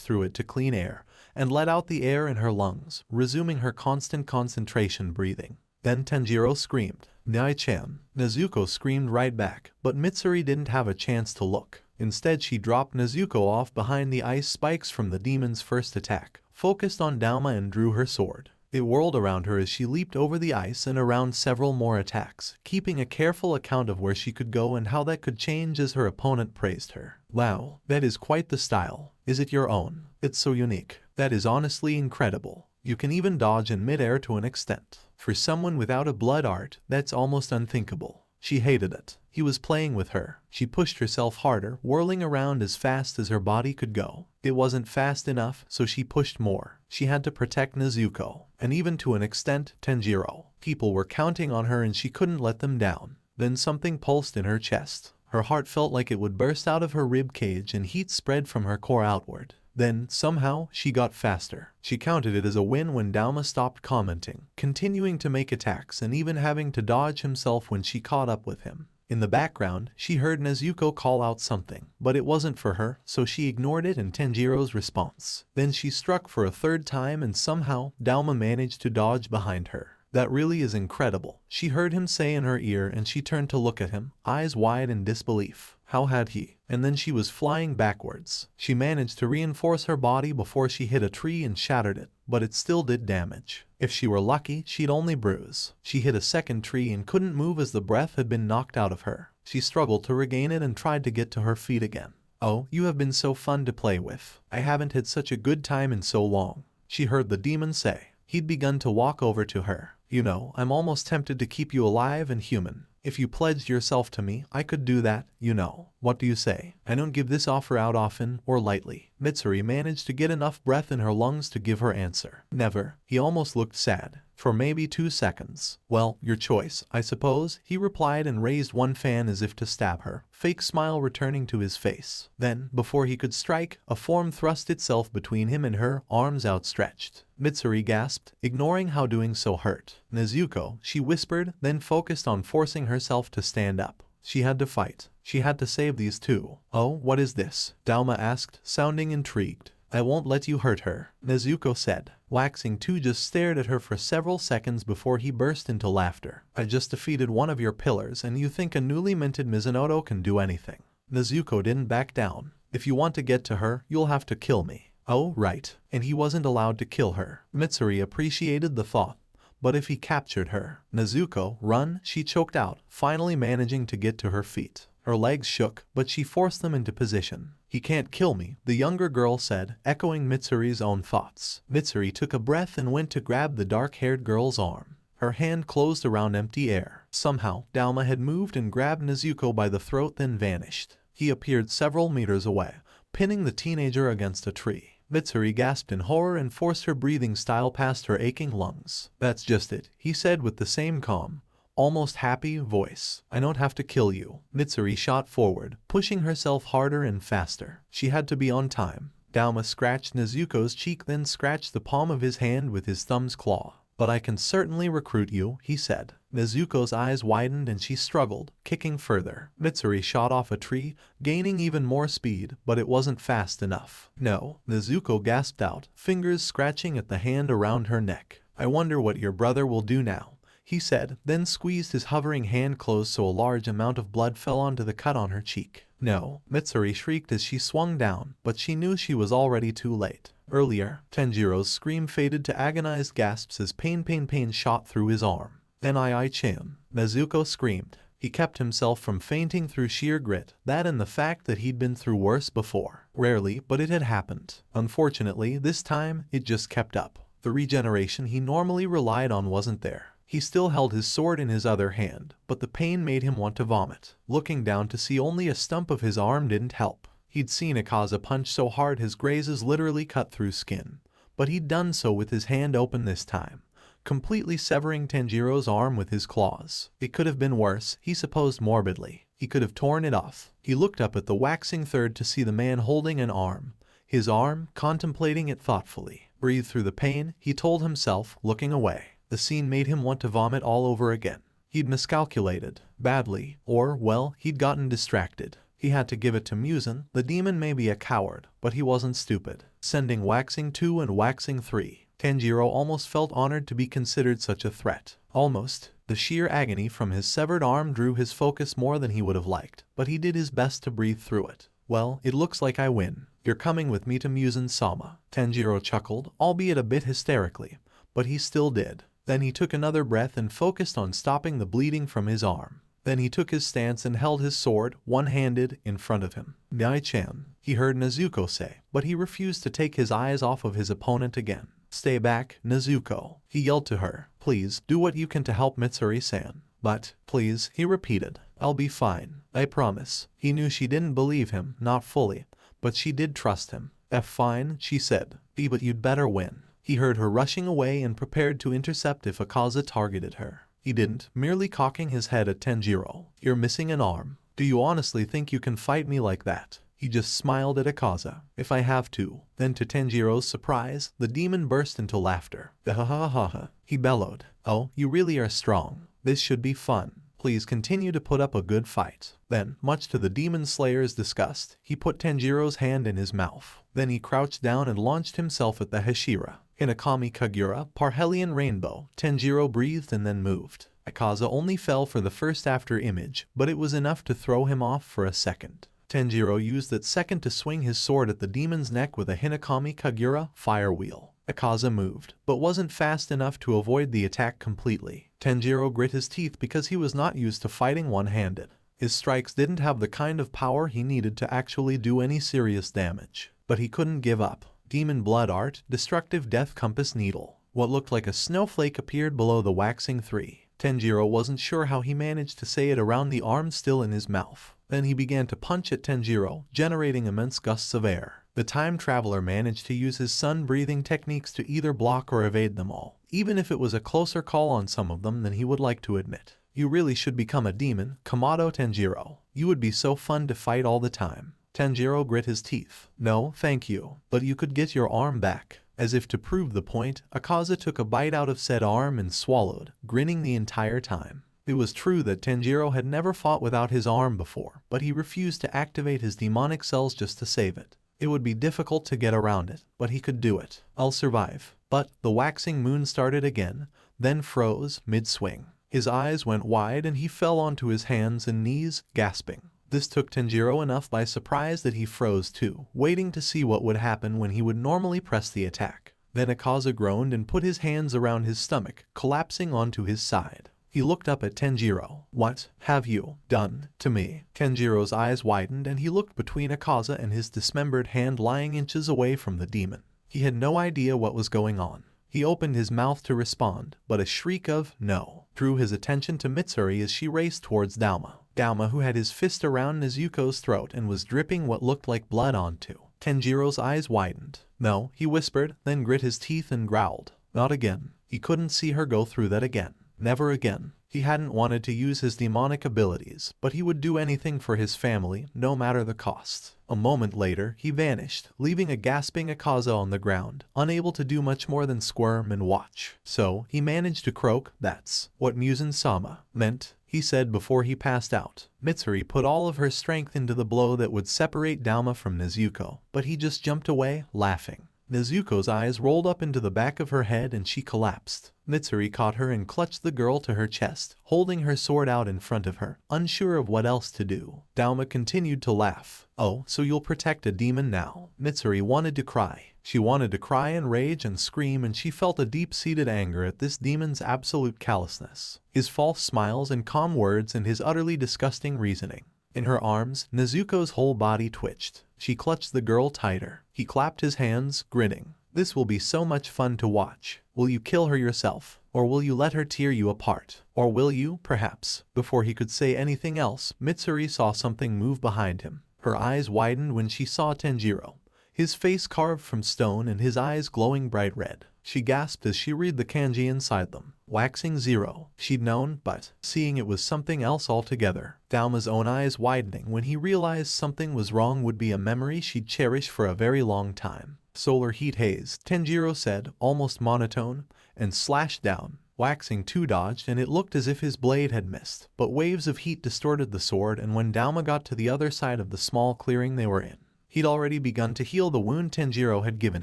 through it to clean air and let out the air in her lungs, resuming her constant concentration breathing. Then Tanjiro screamed, "Nai-chan." Nezuko screamed right back, but Mitsuri didn't have a chance to look. Instead, she dropped Nezuko off behind the ice spikes from the demon's first attack, focused on Dauma and drew her sword. It whirled around her as she leaped over the ice and around several more attacks, keeping a careful account of where she could go and how that could change as her opponent praised her. Wow, that is quite the style. Is it your own? It's so unique. That is honestly incredible. You can even dodge in midair to an extent. For someone without a blood art, that's almost unthinkable. She hated it. He was playing with her. She pushed herself harder, whirling around as fast as her body could go. It wasn't fast enough, so she pushed more. She had to protect Nezuko, and even to an extent, Tanjiro. People were counting on her and she couldn't let them down. Then something pulsed in her chest. Her heart felt like it would burst out of her rib cage and heat spread from her core outward. Then, somehow, she got faster. She counted it as a win when Dauma stopped commenting, continuing to make attacks and even having to dodge himself when she caught up with him. In the background, she heard Nezuko call out something, but it wasn't for her, so she ignored it and Tanjiro's response. Then she struck for a third time and somehow, Dauma managed to dodge behind her. That really is incredible, she heard him say in her ear, and she turned to look at him, eyes wide in disbelief. How had he? And then she was flying backwards. She managed to reinforce her body before she hit a tree and shattered it, but it still did damage. If she were lucky, she'd only bruise. She hit a second tree and couldn't move as the breath had been knocked out of her. She struggled to regain it and tried to get to her feet again. Oh, you have been so fun to play with. I haven't had such a good time in so long, she heard the demon say. He'd begun to walk over to her. You know, I'm almost tempted to keep you alive and human. If you pledged yourself to me, I could do that, you know. What do you say? I don't give this offer out often or lightly. Mitsuri managed to get enough breath in her lungs to give her answer. Never. He almost looked sad. For maybe 2 seconds. Well, your choice, I suppose, he replied and raised one fan as if to stab her, fake smile returning to his face. Then, before he could strike, a form thrust itself between him and her, arms outstretched. Mitsuri gasped, ignoring how doing so hurt. Nezuko, she whispered, then focused on forcing herself to stand up. She had to fight. She had to save these two. Oh, what is this? Dauma asked, sounding intrigued. I won't let you hurt her, Nezuko said. Waxing 2 just stared at her for several seconds before he burst into laughter. I just defeated one of your pillars and you think a newly minted Mizunoto can do anything. Nezuko didn't back down. If you want to get to her, you'll have to kill me. Oh, right. And he wasn't allowed to kill her. Mitsuri appreciated the thought. But if he captured her, Nezuko, run, she choked out, finally managing to get to her feet. Her legs shook, but she forced them into position. He can't kill me, the younger girl said, echoing Mitsuri's own thoughts. Mitsuri took a breath and went to grab the dark-haired girl's arm. Her hand closed around empty air. Somehow, Dauma had moved and grabbed Nezuko by the throat, then vanished. He appeared several meters away, pinning the teenager against a tree. Mitsuri gasped in horror and forced her breathing style past her aching lungs. That's just it, he said with the same calm, almost happy voice. I don't have to kill you. Mitsuri shot forward, pushing herself harder and faster. She had to be on time. Dauma scratched Nezuko's cheek, then scratched the palm of his hand with his thumb's claw. But I can certainly recruit you, he said. Nezuko's eyes widened and she struggled, kicking further. Mitsuri shot off a tree, gaining even more speed, but it wasn't fast enough. No, Nezuko gasped out, fingers scratching at the hand around her neck. I wonder what your brother will do now, he said, then squeezed his hovering hand closed so a large amount of blood fell onto the cut on her cheek. No, Mitsuri shrieked as she swung down, but she knew she was already too late. Earlier, Tanjiro's scream faded to agonized gasps as pain shot through his arm. Ni-chan, Nezuko screamed. He kept himself from fainting through sheer grit, that and the fact that he'd been through worse before. Rarely, but it had happened. Unfortunately, this time, it just kept up. The regeneration he normally relied on wasn't there. He still held his sword in his other hand, but the pain made him want to vomit. Looking down to see only a stump of his arm didn't help. He'd seen Akaza punch so hard his grazes literally cut through skin, but he'd done so with his hand open this time, completely severing Tanjiro's arm with his claws. It could have been worse, he supposed morbidly. He could have torn it off. He looked up at the waxing third to see the man holding an arm. His arm, contemplating it thoughtfully. Breathe through the pain, he told himself, looking away. The scene made him want to vomit all over again. He'd miscalculated. Badly. Or, well, he'd gotten distracted. He had to give it to Muzan. The demon may be a coward, but he wasn't stupid. Sending Waxing 2 and Waxing 3. Tanjiro almost felt honored to be considered such a threat. Almost. The sheer agony from his severed arm drew his focus more than he would have liked, but he did his best to breathe through it. Well, it looks like I win. You're coming with me to Muzan-sama. Tanjiro chuckled, albeit a bit hysterically, but he still did. Then he took another breath and focused on stopping the bleeding from his arm. Then he took his stance and held his sword, one-handed, in front of him. Ni-chan, he heard Nezuko say, but he refused to take his eyes off of his opponent again. Stay back, Nezuko, he yelled to her. Please, do what you can to help Mitsuri-san. But, please, he repeated, I'll be fine, I promise. He knew she didn't believe him, not fully, but she did trust him. Fine, she said. But you'd better win. He heard her rushing away and prepared to intercept if Akaza targeted her. He didn't, merely cocking his head at Tanjiro. You're missing an arm. Do you honestly think you can fight me like that? He just smiled at Akaza. If I have to. Then to Tanjiro's surprise, the demon burst into laughter. Ha ha ha ha. He bellowed. Oh, you really are strong. This should be fun. Please continue to put up a good fight. Then, much to the demon slayer's disgust, he put Tanjiro's hand in his mouth. Then he crouched down and launched himself at the Hashira. Hinakami Kagura, Parhelion Rainbow, Tanjiro breathed and then moved. Akaza only fell for the first after image, but it was enough to throw him off for a second. Tanjiro used that second to swing his sword at the demon's neck with a Hinakami Kagura fire wheel. Akaza moved, but wasn't fast enough to avoid the attack completely. Tanjiro grit his teeth because he was not used to fighting one-handed. His strikes didn't have the kind of power he needed to actually do any serious damage. But he couldn't give up. Demon Blood Art, Destructive Death Compass Needle. What looked like a snowflake appeared below the waxing 3. Tanjiro wasn't sure how he managed to say it around the arm still in his mouth. Then he began to punch at Tanjiro, generating immense gusts of air. The time traveler managed to use his sun-breathing techniques to either block or evade them all, even if it was a closer call on some of them than he would like to admit. You really should become a demon, Kamado Tanjiro. You would be so fun to fight all the time. Tanjiro grit his teeth. No, thank you, but you could get your arm back. As if to prove the point, Akaza took a bite out of said arm and swallowed, grinning the entire time. It was true that Tanjiro had never fought without his arm before, but he refused to activate his demonic cells just to save it. It would be difficult to get around it, but he could do it. I'll survive. But the waxing moon started again, then froze mid-swing. His eyes went wide and he fell onto his hands and knees, gasping. This took Tanjiro enough by surprise that he froze too, waiting to see what would happen when he would normally press the attack. Then Akaza groaned and put his hands around his stomach, collapsing onto his side. He looked up at Tanjiro. What have you done to me? Tanjiro's eyes widened and he looked between Akaza and his dismembered hand lying inches away from the demon. He had no idea what was going on. He opened his mouth to respond, but a shriek of no drew his attention to Mitsuri as she raced towards Dauma. Dauma, who had his fist around Nezuko's throat and was dripping what looked like blood onto. Tanjiro's eyes widened. No, he whispered, then grit his teeth and growled. Not again. He couldn't see her go through that again. Never again. He hadn't wanted to use his demonic abilities, but he would do anything for his family, no matter the cost. A moment later, he vanished, leaving a gasping Akaza on the ground, unable to do much more than squirm and watch. So, he managed to croak, "That's what Muzan-sama meant," he said before he passed out. Mitsuri put all of her strength into the blow that would separate Dauma from Nezuko, but he just jumped away, laughing. Nezuko's eyes rolled up into the back of her head and she collapsed. Mitsuri caught her and clutched the girl to her chest, holding her sword out in front of her, unsure of what else to do. Dauma continued to laugh. Oh, so you'll protect a demon now? Mitsuri wanted to cry. She wanted to cry and rage and scream, and she felt a deep-seated anger at this demon's absolute callousness. His false smiles and calm words and his utterly disgusting reasoning. In her arms, Nezuko's whole body twitched. She clutched the girl tighter. He clapped his hands, grinning. This will be so much fun to watch. Will you kill her yourself? Or will you let her tear you apart? Or will you, perhaps? Before he could say anything else, Mitsuri saw something move behind him. Her eyes widened when she saw Tanjiro. His face carved from stone and his eyes glowing bright red. She gasped as she read the kanji inside them. Waxing 0. She'd known, but seeing it was something else altogether. Dauma's own eyes widening when he realized something was wrong would be a memory she'd cherish for a very long time. Solar heat haze, Tanjiro said, almost monotone, and slashed down. Waxing 2 dodged and it looked as if his blade had missed, but waves of heat distorted the sword, and when Dauma got to the other side of the small clearing they were in, he'd already begun to heal the wound Tanjiro had given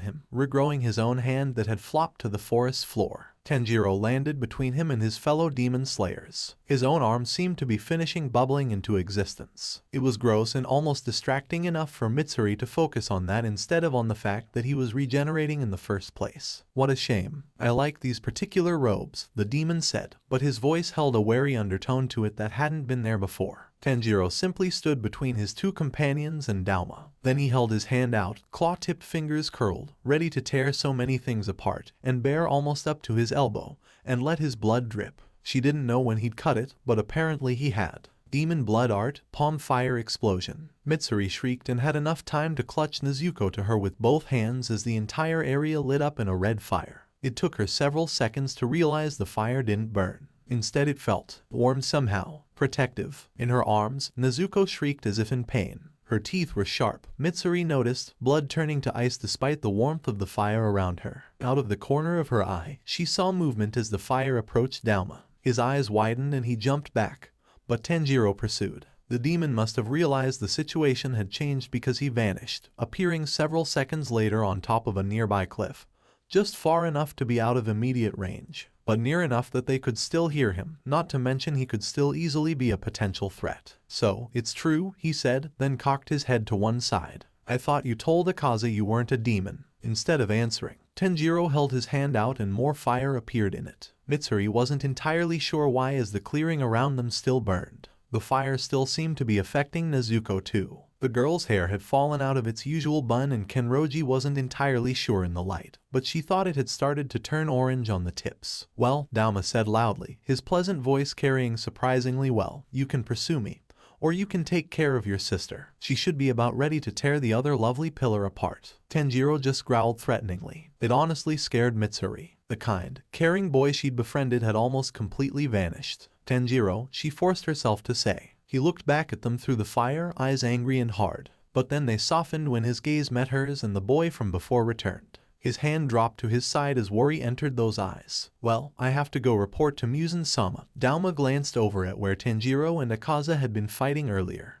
him, regrowing his own hand that had flopped to the forest floor. Tanjiro landed between him and his fellow demon slayers. His own arm seemed to be finishing bubbling into existence. It was gross and almost distracting enough for Mitsuri to focus on that instead of on the fact that he was regenerating in the first place. What a shame. I like these particular robes, the demon said, but his voice held a wary undertone to it that hadn't been there before. Tanjiro simply stood between his two companions and Dauma. Then he held his hand out, claw-tipped fingers curled, ready to tear so many things apart, and bare almost up to his elbow, and let his blood drip. She didn't know when he'd cut it, but apparently he had. Demon blood art, palm fire explosion. Mitsuri shrieked and had enough time to clutch Nezuko to her with both hands as the entire area lit up in a red fire. It took her several seconds to realize the fire didn't burn. Instead it felt warm somehow, protective. In her arms, Nezuko shrieked as if in pain. Her teeth were sharp. Mitsuri noticed, blood turning to ice despite the warmth of the fire around her. Out of the corner of her eye, she saw movement as the fire approached Dauma. His eyes widened and he jumped back. But Tanjiro pursued. The demon must have realized the situation had changed because he vanished, appearing several seconds later on top of a nearby cliff. Just far enough to be out of immediate range, but near enough that they could still hear him, not to mention he could still easily be a potential threat. "So, it's true," he said, then cocked his head to one side. "I thought you told Akaza you weren't a demon." Instead of answering, Tanjiro held his hand out and more fire appeared in it. Mitsuri wasn't entirely sure why as the clearing around them still burned. The fire still seemed to be affecting Nezuko too. The girl's hair had fallen out of its usual bun and Kenroji wasn't entirely sure in the light, but she thought it had started to turn orange on the tips. "Well," Dauma said loudly, his pleasant voice carrying surprisingly well, "you can pursue me, or you can take care of your sister. She should be about ready to tear the other lovely pillar apart." Tanjiro just growled threateningly. It honestly scared Mitsuri. The kind, caring boy she'd befriended had almost completely vanished. "Tanjiro," she forced herself to say. He looked back at them through the fire, eyes angry and hard. But then they softened when his gaze met hers and the boy from before returned. His hand dropped to his side as worry entered those eyes. "Well, I have to go report to Muzan-sama." Dauma glanced over at where Tanjiro and Akaza had been fighting earlier.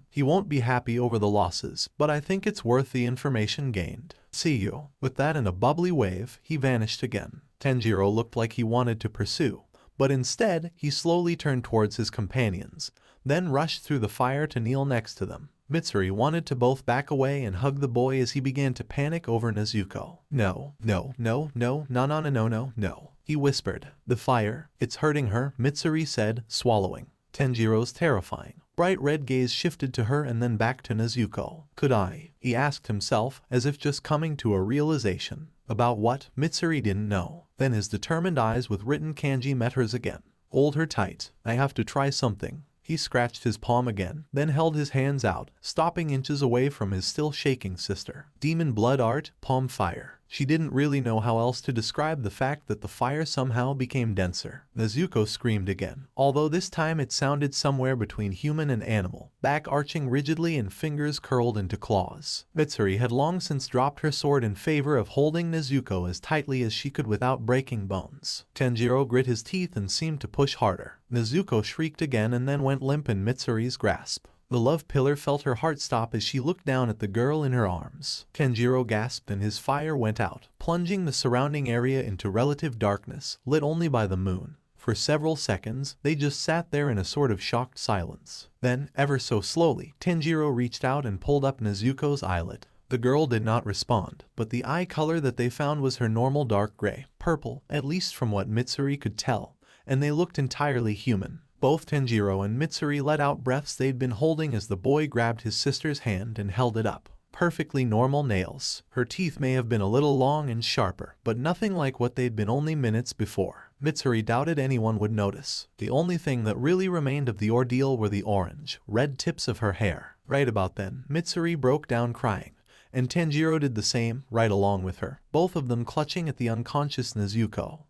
He won't be happy over the losses, but I think it's worth the information gained. "See you." With that and a bubbly wave, he vanished again. Tanjiro looked like he wanted to pursue, but instead, he slowly turned towards his companions, then rushed through the fire to kneel next to them. Mitsuri wanted to both back away and hug the boy as he began to panic over Nezuko. "No, no, no, no, no, no, no, no, no," he whispered. "The fire, it's hurting her," Mitsuri said, swallowing. Tanjiro's terrifying, bright red gaze shifted to her and then back to Nezuko. "Could I?" he asked himself, as if just coming to a realization. About what? Mitsuri didn't know. Then his determined eyes with written kanji met hers again. "Hold her tight. I have to try something." He scratched his palm again, then held his hands out, stopping inches away from his still shaking sister. Demon blood art, palm fire. She didn't really know how else to describe the fact that the fire somehow became denser. Nezuko screamed again, although this time it sounded somewhere between human and animal, back arching rigidly and fingers curled into claws. Mitsuri had long since dropped her sword in favor of holding Nezuko as tightly as she could without breaking bones. Tanjiro grit his teeth and seemed to push harder. Nezuko shrieked again and then went limp in Mitsuri's grasp. The love pillar felt her heart stop as she looked down at the girl in her arms. Tanjiro gasped and his fire went out, plunging the surrounding area into relative darkness, lit only by the moon. For several seconds, they just sat there in a sort of shocked silence. Then, ever so slowly, Tanjiro reached out and pulled up Nezuko's eyelid. The girl did not respond, but the eye color that they found was her normal dark gray, purple, at least from what Mitsuri could tell, and they looked entirely human. Both Tanjiro and Mitsuri let out breaths they'd been holding as the boy grabbed his sister's hand and held it up. Perfectly normal nails. Her teeth may have been a little long and sharper, but nothing like what they'd been only minutes before. Mitsuri doubted anyone would notice. The only thing that really remained of the ordeal were the orange, red tips of her hair. Right about then, Mitsuri broke down crying, and Tanjiro did the same, right along with her, both of them clutching at the unconscious Nezuko.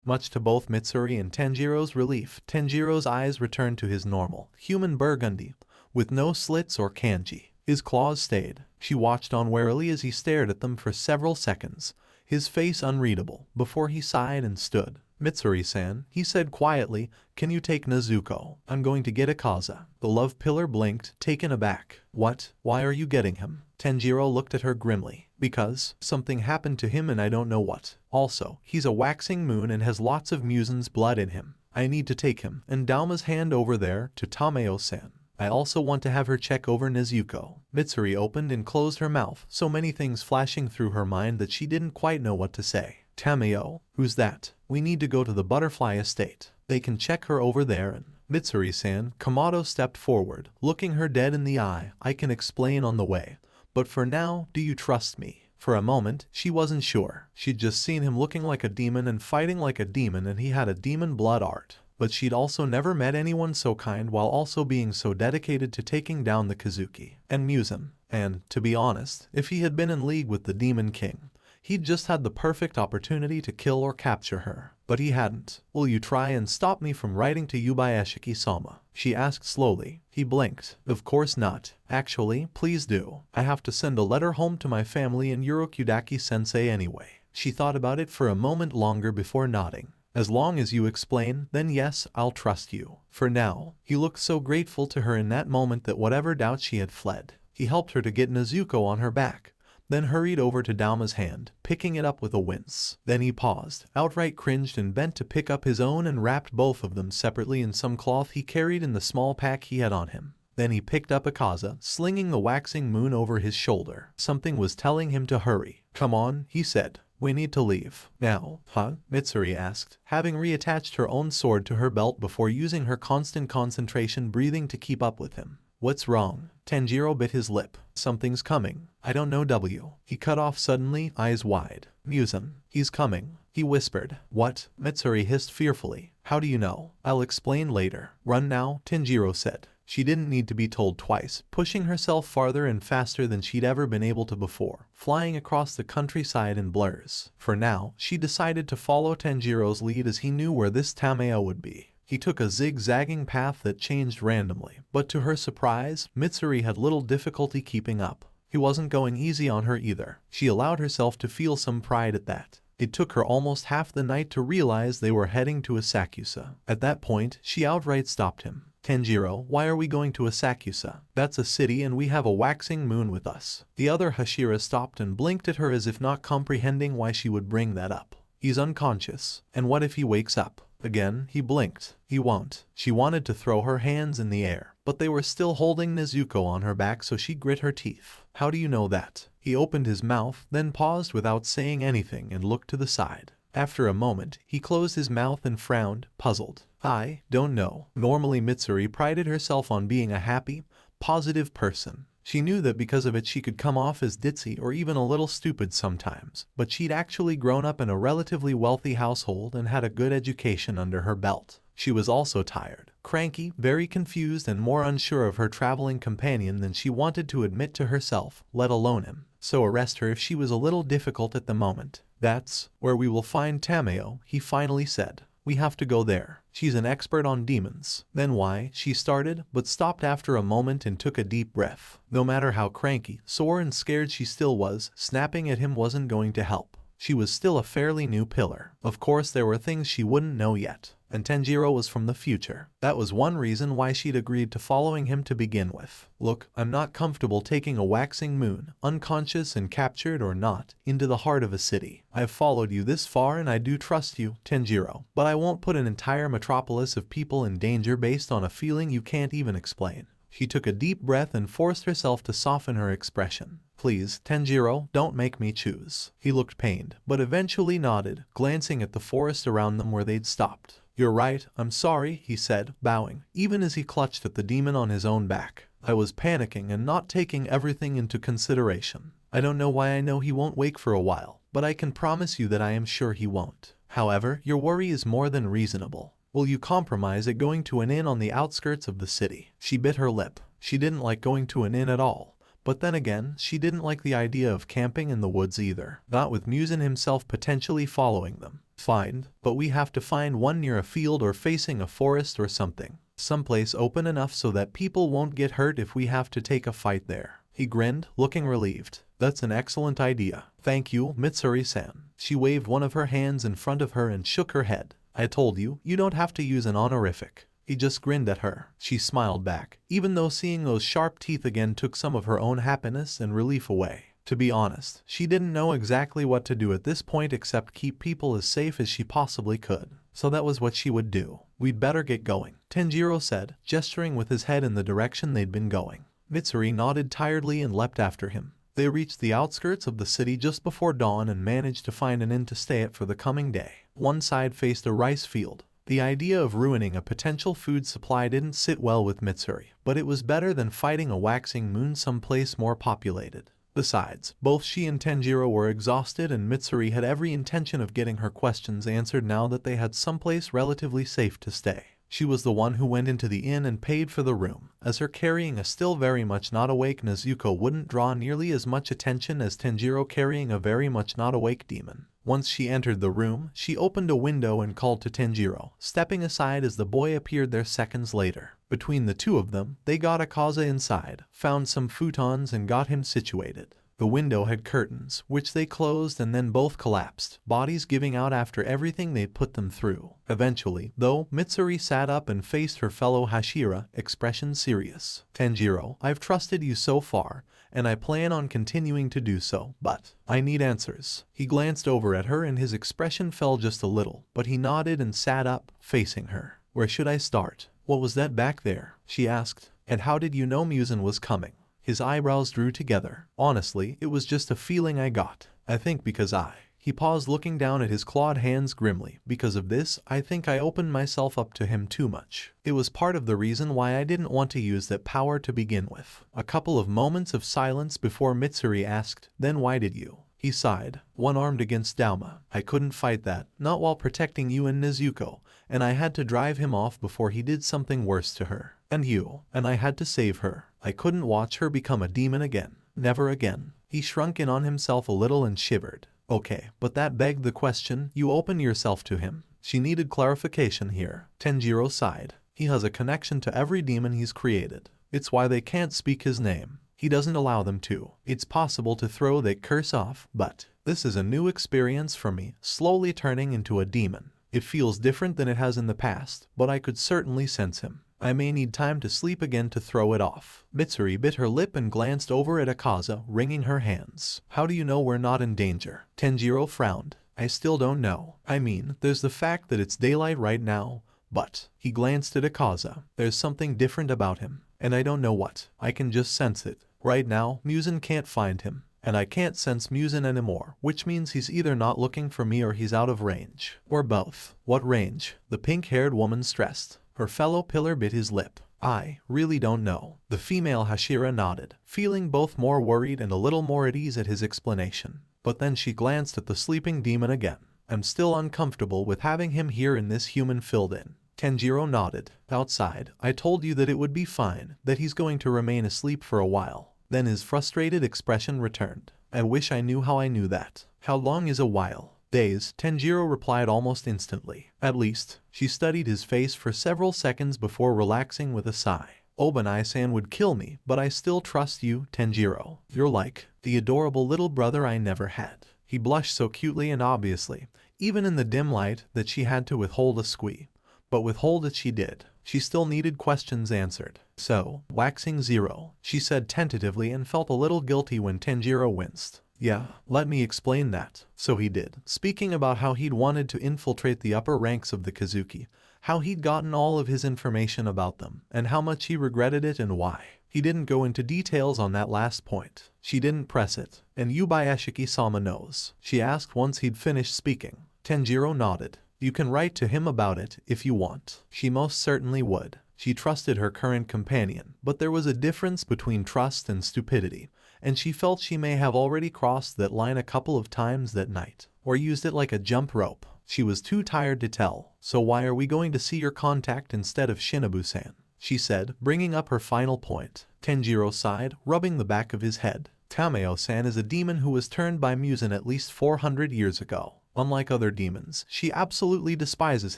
Much to both Mitsuri and Tanjiro's relief, Tanjiro's eyes returned to his normal, human burgundy, with no slits or kanji. His claws stayed. She watched on warily as he stared at them for several seconds, his face unreadable, before he sighed and stood. "Mitsuri-san," he said quietly, "can you take Nezuko? I'm going to get Akaza." The love pillar blinked, taken aback. "What? Why are you getting him?" Tanjiro looked at her grimly. "Because something happened to him and I don't know what. Also, he's a waxing moon and has lots of Muzan's blood in him. I need to take him." And Dauma's hand over there to Tameo-san. "I also want to have her check over Nezuko." Mitsuri opened and closed her mouth, so many things flashing through her mind that she didn't quite know what to say. "Tameo? Who's that?" "We need to go to the butterfly estate. They can check her over there and..." Mitsuri-san, Kamado stepped forward, looking her dead in the eye. I can explain on the way. But for now, do you trust me? For a moment, she wasn't sure. She'd just seen him looking like a demon and fighting like a demon, and he had a demon blood art. But she'd also never met anyone so kind while also being so dedicated to taking down the Kazuki and Musen. And, to be honest, if he had been in league with the Demon King, he'd just had the perfect opportunity to kill or capture her. But he hadn't. Will you try and stop me from writing to Yubaeshiki-sama? She asked slowly. He blinked. Of course not. Actually, please do. I have to send a letter home to my family and Urokudaki-sensei anyway. She thought about it for a moment longer before nodding. As long as you explain, then yes, I'll trust you. For now. He looked so grateful to her in that moment that whatever doubt she had fled. He helped her to get Nezuko on her back, then hurried over to Dauma's hand, picking it up with a wince. Then he paused, outright cringed, and bent to pick up his own and wrapped both of them separately in some cloth he carried in the small pack he had on him. Then he picked up Akaza, slinging the waxing moon over his shoulder. Something was telling him to hurry. Come on, he said. We need to leave. Now, huh? Mitsuri asked, having reattached her own sword to her belt before using her constant concentration breathing to keep up with him. What's wrong? Tanjiro bit his lip. Something's coming. I don't know W. He cut off suddenly, eyes wide. Musen. He's coming. He whispered. What? Mitsuri hissed fearfully. How do you know? I'll explain later. Run now, Tanjiro said. She didn't need to be told twice, pushing herself farther and faster than she'd ever been able to before, flying across the countryside in blurs. For now, she decided to follow Tanjiro's lead as he knew where this Tameo would be. He took a zigzagging path that changed randomly, but to her surprise, Mitsuri had little difficulty keeping up. He wasn't going easy on her either. She allowed herself to feel some pride at that. It took her almost half the night to realize they were heading to Asakusa. At that point, she outright stopped him. Tanjiro, why are we going to Asakusa? That's a city and we have a waxing moon with us. The other Hashira stopped and blinked at her as if not comprehending why she would bring that up. He's unconscious. And what if he wakes up? Again, he blinked. He won't. She wanted to throw her hands in the air, but they were still holding Nezuko on her back, so she grit her teeth. How do you know that? He opened his mouth, then paused without saying anything and looked to the side. After a moment, he closed his mouth and frowned, puzzled. I don't know. Normally Mitsuri prided herself on being a happy, positive person. She knew that because of it she could come off as ditzy or even a little stupid sometimes, but she'd actually grown up in a relatively wealthy household and had a good education under her belt. She was also tired, cranky, very confused, and more unsure of her traveling companion than she wanted to admit to herself, let alone him. So arrest her if she was a little difficult at the moment. That's where we will find Tameo, he finally said. We have to go there. She's an expert on demons. Then why? She started, but stopped after a moment and took a deep breath. No matter how cranky, sore, and scared she still was, snapping at him wasn't going to help. She was still a fairly new pillar. Of course, there were things she wouldn't know yet. And Tanjiro was from the future. That was one reason why she'd agreed to following him to begin with. Look, I'm not comfortable taking a waxing moon, unconscious and captured or not, into the heart of a city. I've followed you this far and I do trust you, Tanjiro, but I won't put an entire metropolis of people in danger based on a feeling you can't even explain. She took a deep breath and forced herself to soften her expression. Please, Tanjiro, don't make me choose. He looked pained, but eventually nodded, glancing at the forest around them where they'd stopped. You're right, I'm sorry, he said, bowing, even as he clutched at the demon on his own back. I was panicking and not taking everything into consideration. I don't know why I know he won't wake for a while, but I can promise you that I am sure he won't. However, your worry is more than reasonable. Will you compromise at going to an inn on the outskirts of the city? She bit her lip. She didn't like going to an inn at all. But then again, she didn't like the idea of camping in the woods either, not with Musen himself potentially following them. Fine, but we have to find one near a field or facing a forest or something. Someplace open enough so that people won't get hurt if we have to take a fight there. He grinned, looking relieved. That's an excellent idea. Thank you, Mitsuri-san. She waved one of her hands in front of her and shook her head. I told you, you don't have to use an honorific. He just grinned at her. She smiled back, even though seeing those sharp teeth again took some of her own happiness and relief away. To be honest, she didn't know exactly what to do at this point except keep people as safe as she possibly could. So that was what she would do. We'd better get going, Tanjiro said, gesturing with his head in the direction they'd been going. Mitsuri nodded tiredly and leapt after him. They reached the outskirts of the city just before dawn and managed to find an inn to stay at for the coming day. One side faced a rice field, The idea of ruining a potential food supply didn't sit well with Mitsuri, but it was better than fighting a waxing moon someplace more populated. Besides, both she and Tanjiro were exhausted and Mitsuri had every intention of getting her questions answered now that they had someplace relatively safe to stay. She was the one who went into the inn and paid for the room, as her carrying a still very much not awake Nezuko wouldn't draw nearly as much attention as Tanjiro carrying a very much not awake demon. Once she entered the room, she opened a window and called to Tanjiro, stepping aside as the boy appeared there seconds later. Between the two of them, they got Akaza inside, found some futons and got him situated. The window had curtains, which they closed and then both collapsed, bodies giving out after everything they'd put them through. Eventually, though, Mitsuri sat up and faced her fellow Hashira, expression serious. Tanjiro, I've trusted you so far, and I plan on continuing to do so, but I need answers. He glanced over at her and his expression fell just a little, but he nodded and sat up, facing her. Where should I start? What was that back there? She asked. And how did you know Muzan was coming? His eyebrows drew together. Honestly, it was just a feeling I got. I think because He paused looking down at his clawed hands grimly. Because of this, I think I opened myself up to him too much. It was part of the reason why I didn't want to use that power to begin with. A couple of moments of silence before Mitsuri asked, then why did you? He sighed, one-armed against Dauma. I couldn't fight that, not while protecting you and Nezuko, and I had to drive him off before he did something worse to her. And you, and I had to save her. I couldn't watch her become a demon again. Never again. He shrunk in on himself a little and shivered. Okay, but that begged the question, you open yourself to him. She needed clarification here. Tanjiro sighed. He has a connection to every demon he's created. It's why they can't speak his name. He doesn't allow them to. It's possible to throw that curse off, but this is a new experience for me, slowly turning into a demon. It feels different than it has in the past, but I could certainly sense him. I may need time to sleep again to throw it off. Mitsuri bit her lip and glanced over at Akaza, wringing her hands. How do you know we're not in danger? Tanjiro frowned. I still don't know. I mean, there's the fact that it's daylight right now, but he glanced at Akaza. There's something different about him, and I don't know what. I can just sense it. Right now, Muzan can't find him, and I can't sense Muzan anymore, which means he's either not looking for me or he's out of range. Or both. What range? The pink-haired woman stressed. Her fellow pillar bit his lip. I really don't know. The female Hashira nodded, feeling both more worried and a little more at ease at his explanation. But then she glanced at the sleeping demon again. I'm still uncomfortable with having him here in this human filled in. Tanjiro nodded. Outside, I told you that it would be fine, that he's going to remain asleep for a while. Then his frustrated expression returned. I wish I knew how I knew that. How long is a while? Days, Tanjiro replied almost instantly. At least. She studied his face for several seconds before relaxing with a sigh. Obanai-san would kill me, but I still trust you, Tanjiro. You're like the adorable little brother I never had. He blushed so cutely and obviously, even in the dim light, that she had to withhold a squee. But withhold it she did. She still needed questions answered. So, waxing zero, she said tentatively and felt a little guilty when Tanjiro winced. Yeah, let me explain that. So he did, speaking about how he'd wanted to infiltrate the upper ranks of the Kazuki, how he'd gotten all of his information about them, and how much he regretted it and why. He didn't go into details on that last point. She didn't press it. And Yubaeshiki-sama knows? She asked once he'd finished speaking. Tanjiro nodded. You can write to him about it if you want. She most certainly would. She trusted her current companion, but there was a difference between trust and stupidity, and she felt she may have already crossed that line a couple of times that night, or used it like a jump rope. She was too tired to tell. So why are we going to see your contact instead of Shinobu-san? She said, bringing up her final point. Tanjiro sighed, rubbing the back of his head. Tameo-san is a demon who was turned by Muzan at least 400 years ago. Unlike other demons, she absolutely despises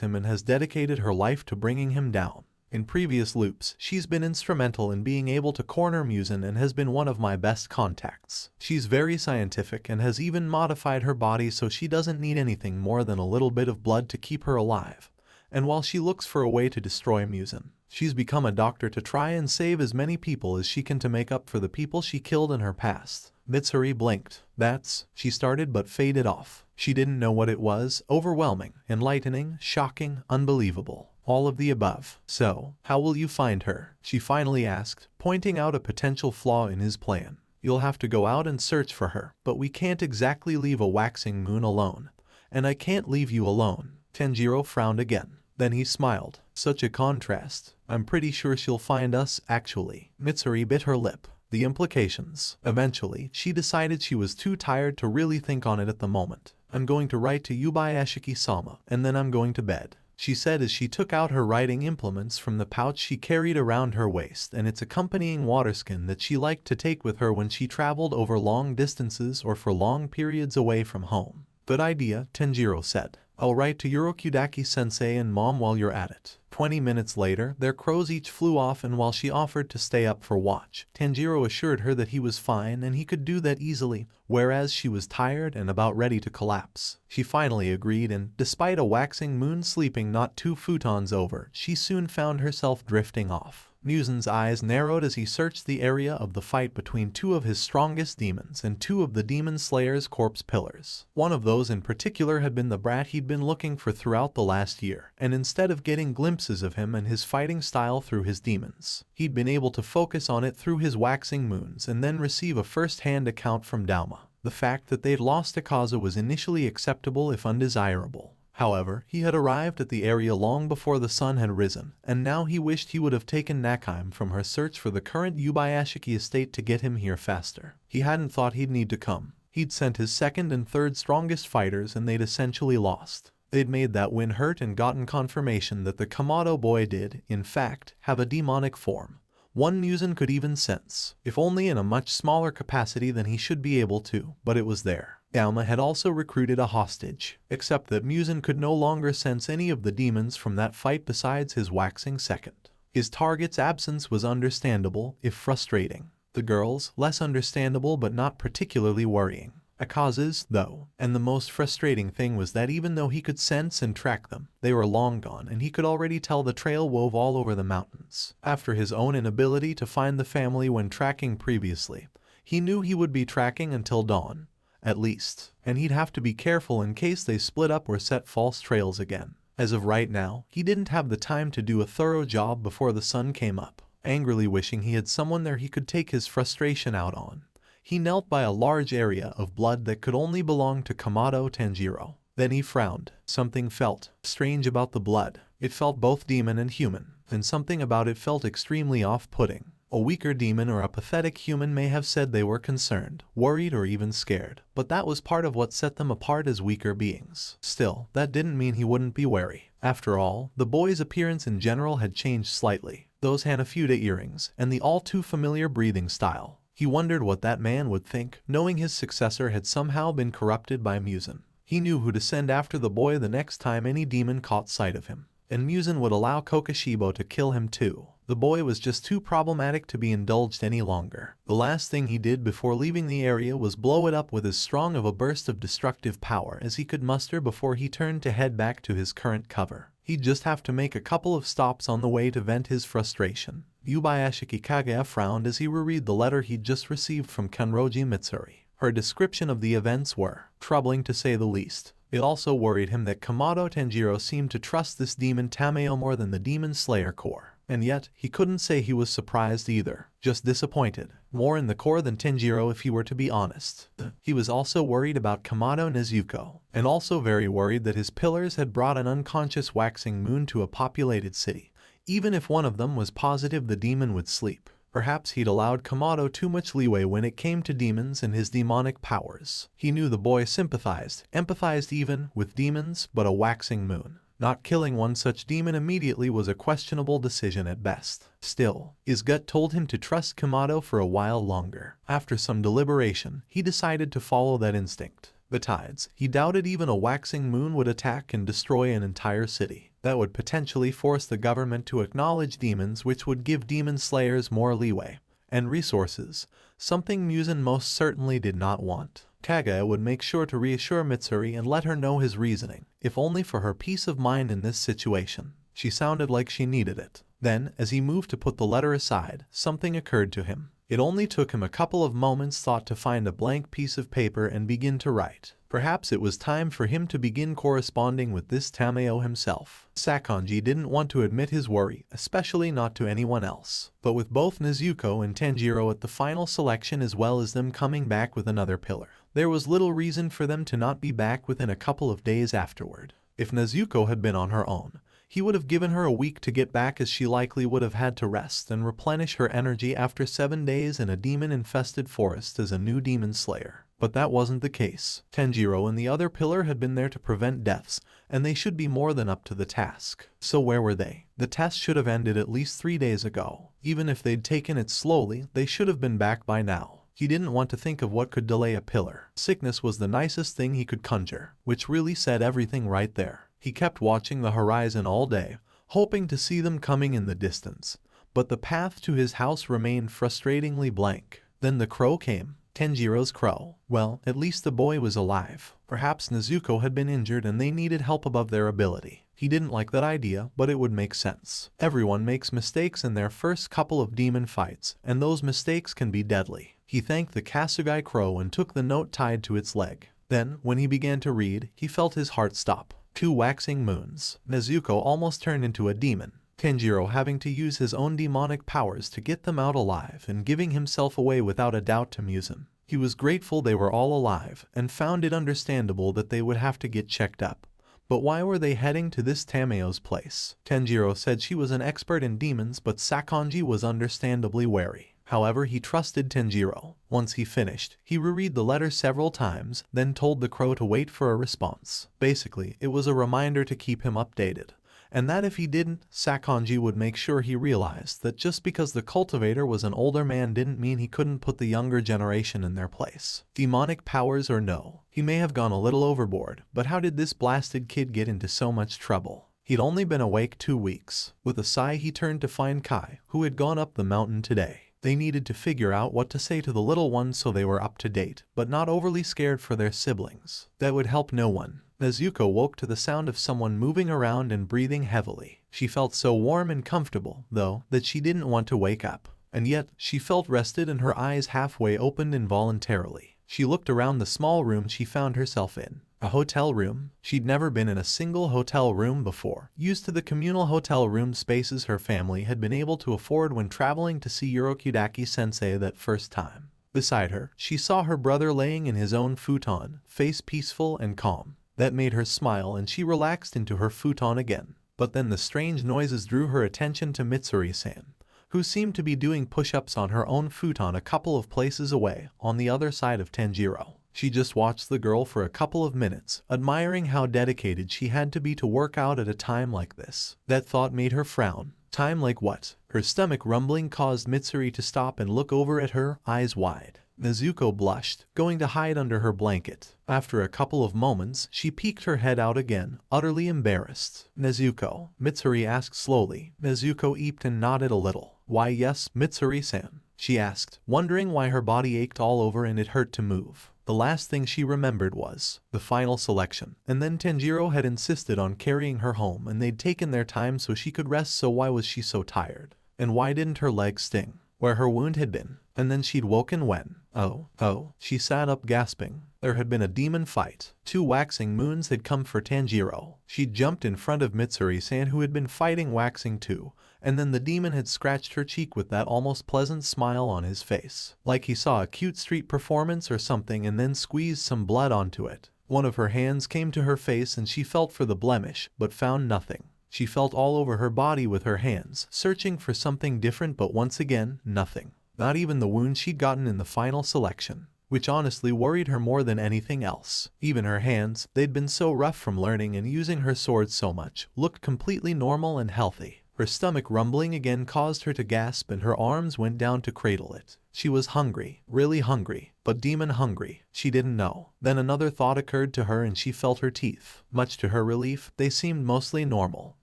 him and has dedicated her life to bringing him down. In previous loops, she's been instrumental in being able to corner Muzan and has been one of my best contacts. She's very scientific and has even modified her body so she doesn't need anything more than a little bit of blood to keep her alive. And while she looks for a way to destroy Muzan, she's become a doctor to try and save as many people as she can to make up for the people she killed in her past. Mitsuri blinked. That's, she started but faded off. She didn't know what it was. Overwhelming, enlightening, shocking, unbelievable. All of the above. So, how will you find her? She finally asked, pointing out a potential flaw in his plan. You'll have to go out and search for her, but we can't exactly leave a waxing moon alone. And I can't leave you alone. Tanjiro frowned again. Then he smiled. Such a contrast. I'm pretty sure she'll find us, actually. Mitsuri bit her lip. The implications. Eventually, she decided she was too tired to really think on it at the moment. I'm going to write to Yubayashiki-sama, and then I'm going to bed, she said as she took out her writing implements from the pouch she carried around her waist and its accompanying waterskin that she liked to take with her when she traveled over long distances or for long periods away from home. Good idea, Tanjiro said. I'll write to Urokudaki-sensei and mom while you're at it. 20 minutes later, their crows each flew off, and while she offered to stay up for watch, Tanjiro assured her that he was fine and he could do that easily, whereas she was tired and about ready to collapse. She finally agreed, and despite a waxing moon sleeping not 2 futons over, she soon found herself drifting off. Musen's eyes narrowed as he searched the area of the fight between 2 of his strongest demons and 2 of the demon slayer's corpse pillars. One of those in particular had been the brat he'd been looking for throughout the last year, and instead of getting glimpses of him and his fighting style through his demons, he'd been able to focus on it through his waxing moons and then receive a first-hand account from Dauma. The fact that they'd lost Akaza was initially acceptable if undesirable. However, he had arrived at the area long before the sun had risen, and now he wished he would have taken Nakheim from her search for the current Yubayashiki estate to get him here faster. He hadn't thought he'd need to come. He'd sent his second and third strongest fighters and they'd essentially lost. They'd made that win hurt and gotten confirmation that the Kamado boy did, in fact, have a demonic form. One Musen could even sense, if only in a much smaller capacity than he should be able to, but it was there. Dauma had also recruited a hostage, except that Musen could no longer sense any of the demons from that fight besides his waxing second. His target's absence was understandable, if frustrating. The girls, less understandable but not particularly worrying. Akaza's, though, and the most frustrating thing was that even though he could sense and track them, they were long gone and he could already tell the trail wove all over the mountains. After his own inability to find the family when tracking previously, he knew he would be tracking until dawn, at least, and he'd have to be careful in case they split up or set false trails again. As of right now, he didn't have the time to do a thorough job before the sun came up. Angrily wishing he had someone there he could take his frustration out on, he knelt by a large area of blood that could only belong to Kamado Tanjiro. Then he frowned. Something felt strange about the blood. It felt both demon and human, and something about it felt extremely off-putting. A weaker demon or a pathetic human may have said they were concerned, worried, or even scared, but that was part of what set them apart as weaker beings. Still, that didn't mean he wouldn't be wary. After all, the boy's appearance in general had changed slightly. Those Hanafuda earrings, and the all-too-familiar breathing style. He wondered what that man would think, knowing his successor had somehow been corrupted by Musen. He knew who to send after the boy the next time any demon caught sight of him, and Musen would allow Kokoshibo to kill him too. The boy was just too problematic to be indulged any longer. The last thing he did before leaving the area was blow it up with as strong of a burst of destructive power as he could muster before he turned to head back to his current cover. He'd just have to make a couple of stops on the way to vent his frustration. Yubayashiki Kagaya frowned as he reread the letter he'd just received from Kanroji Mitsuri. Her description of the events were troubling to say the least. It also worried him that Kamado Tanjiro seemed to trust this demon Tameo more than the demon slayer core. And yet, he couldn't say he was surprised either, just disappointed. More in the core than Tanjiro if he were to be honest. He was also worried about Kamado Nezuko, and also very worried that his pillars had brought an unconscious waxing moon to a populated city. Even if one of them was positive the demon would sleep, perhaps he'd allowed Kamado too much leeway when it came to demons and his demonic powers. He knew the boy empathized even, with demons, but a waxing moon. Not killing one such demon immediately was a questionable decision at best. Still, his gut told him to trust Kamado for a while longer. After some deliberation, he decided to follow that instinct. Besides, he doubted even a waxing moon would attack and destroy an entire city. That would potentially force the government to acknowledge demons, which would give demon slayers more leeway and resources, something Musen most certainly did not want. Kagaya would make sure to reassure Mitsuri and let her know his reasoning, if only for her peace of mind in this situation. She sounded like she needed it. Then, as he moved to put the letter aside, something occurred to him. It only took him a couple of moments' thought to find a blank piece of paper and begin to write. Perhaps it was time for him to begin corresponding with this Tameo himself. Sakonji didn't want to admit his worry, especially not to anyone else. But with both Nezuko and Tanjiro at the final selection as well as them coming back with another pillar, there was little reason for them to not be back within a couple of days afterward. If Nezuko had been on her own, He would have given her a week to get back, as she likely would have had to rest and replenish her energy after 7 days in a demon-infested forest as a new demon slayer. But that wasn't the case. Tanjiro and the other pillar had been there to prevent deaths, and they should be more than up to the task. So where were they? The test should have ended at least 3 days ago. Even if they'd taken it slowly, they should have been back by now. He didn't want to think of what could delay a pillar. Sickness was the nicest thing he could conjure, which really said everything right there. He kept watching the horizon all day, hoping to see them coming in the distance. But the path to his house remained frustratingly blank. Then the crow came. Tanjiro's crow. Well, at least the boy was alive. Perhaps Nezuko had been injured and they needed help above their ability. He didn't like that idea, but it would make sense. Everyone makes mistakes in their first couple of demon fights, and those mistakes can be deadly. He thanked the Kasugai crow and took the note tied to its leg. Then, when he began to read, he felt his heart stop. 2 waxing moons. Nezuko almost turned into a demon. Tanjiro having to use his own demonic powers to get them out alive and giving himself away without a doubt to Musen. He was grateful they were all alive and found it understandable that they would have to get checked up. But why were they heading to this Tameo's place? Tanjiro said she was an expert in demons, but Sakonji was understandably wary. However, he trusted Tanjiro. Once he finished, he reread the letter several times, then told the crow to wait for a response. Basically, it was a reminder to keep him updated. And that if he didn't, Sakonji would make sure he realized that just because the cultivator was an older man didn't mean he couldn't put the younger generation in their place. Demonic powers or no, he may have gone a little overboard, but how did this blasted kid get into so much trouble? He'd only been awake 2 weeks. With a sigh, he turned to find Kai, who had gone up the mountain today. They needed to figure out what to say to the little ones so they were up to date, but not overly scared for their siblings. That would help no one. Nezuko woke to the sound of someone moving around and breathing heavily. She felt so warm and comfortable, though, that she didn't want to wake up. And yet, she felt rested and her eyes halfway opened involuntarily. She looked around the small room she found herself in. A hotel room? She'd never been in a single hotel room before, used to the communal hotel room spaces her family had been able to afford when traveling to see Urokudaki-sensei that first time. Beside her, she saw her brother laying in his own futon, face peaceful and calm. That made her smile and she relaxed into her futon again. But then the strange noises drew her attention to Mitsuri-san, who seemed to be doing push-ups on her own futon a couple of places away, on the other side of Tanjiro. She just watched the girl for a couple of minutes, admiring how dedicated she had to be to work out at a time like this. That thought made her frown. Time like what? Her stomach rumbling caused Mitsuri to stop and look over at her, eyes wide. Nezuko blushed, going to hide under her blanket. After a couple of moments, she peeked her head out again, utterly embarrassed. Nezuko, Mitsuri asked slowly. Nezuko eeped and nodded a little. Why yes, Mitsuri-san, she asked, wondering why her body ached all over and it hurt to move. The last thing she remembered was the final selection. And then Tanjiro had insisted on carrying her home and they'd taken their time so she could rest, so why was she so tired? And why didn't her leg sting? Where her wound had been. And then she'd woken when? Oh. She sat up gasping. There had been a demon fight. 2 waxing moons had come for Tanjiro. She jumped in front of Mitsuri-san, who had been fighting waxing too, and then the demon had scratched her cheek with that almost pleasant smile on his face, like he saw a cute street performance or something, and then squeezed some blood onto it. One of her hands came to her face and she felt for the blemish, but found nothing. She felt all over her body with her hands, searching for something different, but once again, nothing. Not even the wound she'd gotten in the final selection, which honestly worried her more than anything else. Even her hands, they'd been so rough from learning and using her sword so much, looked completely normal and healthy. Her stomach rumbling again caused her to gasp and her arms went down to cradle it. She was hungry, really hungry, but demon hungry. She didn't know. Then another thought occurred to her and she felt her teeth. Much to her relief, they seemed mostly normal.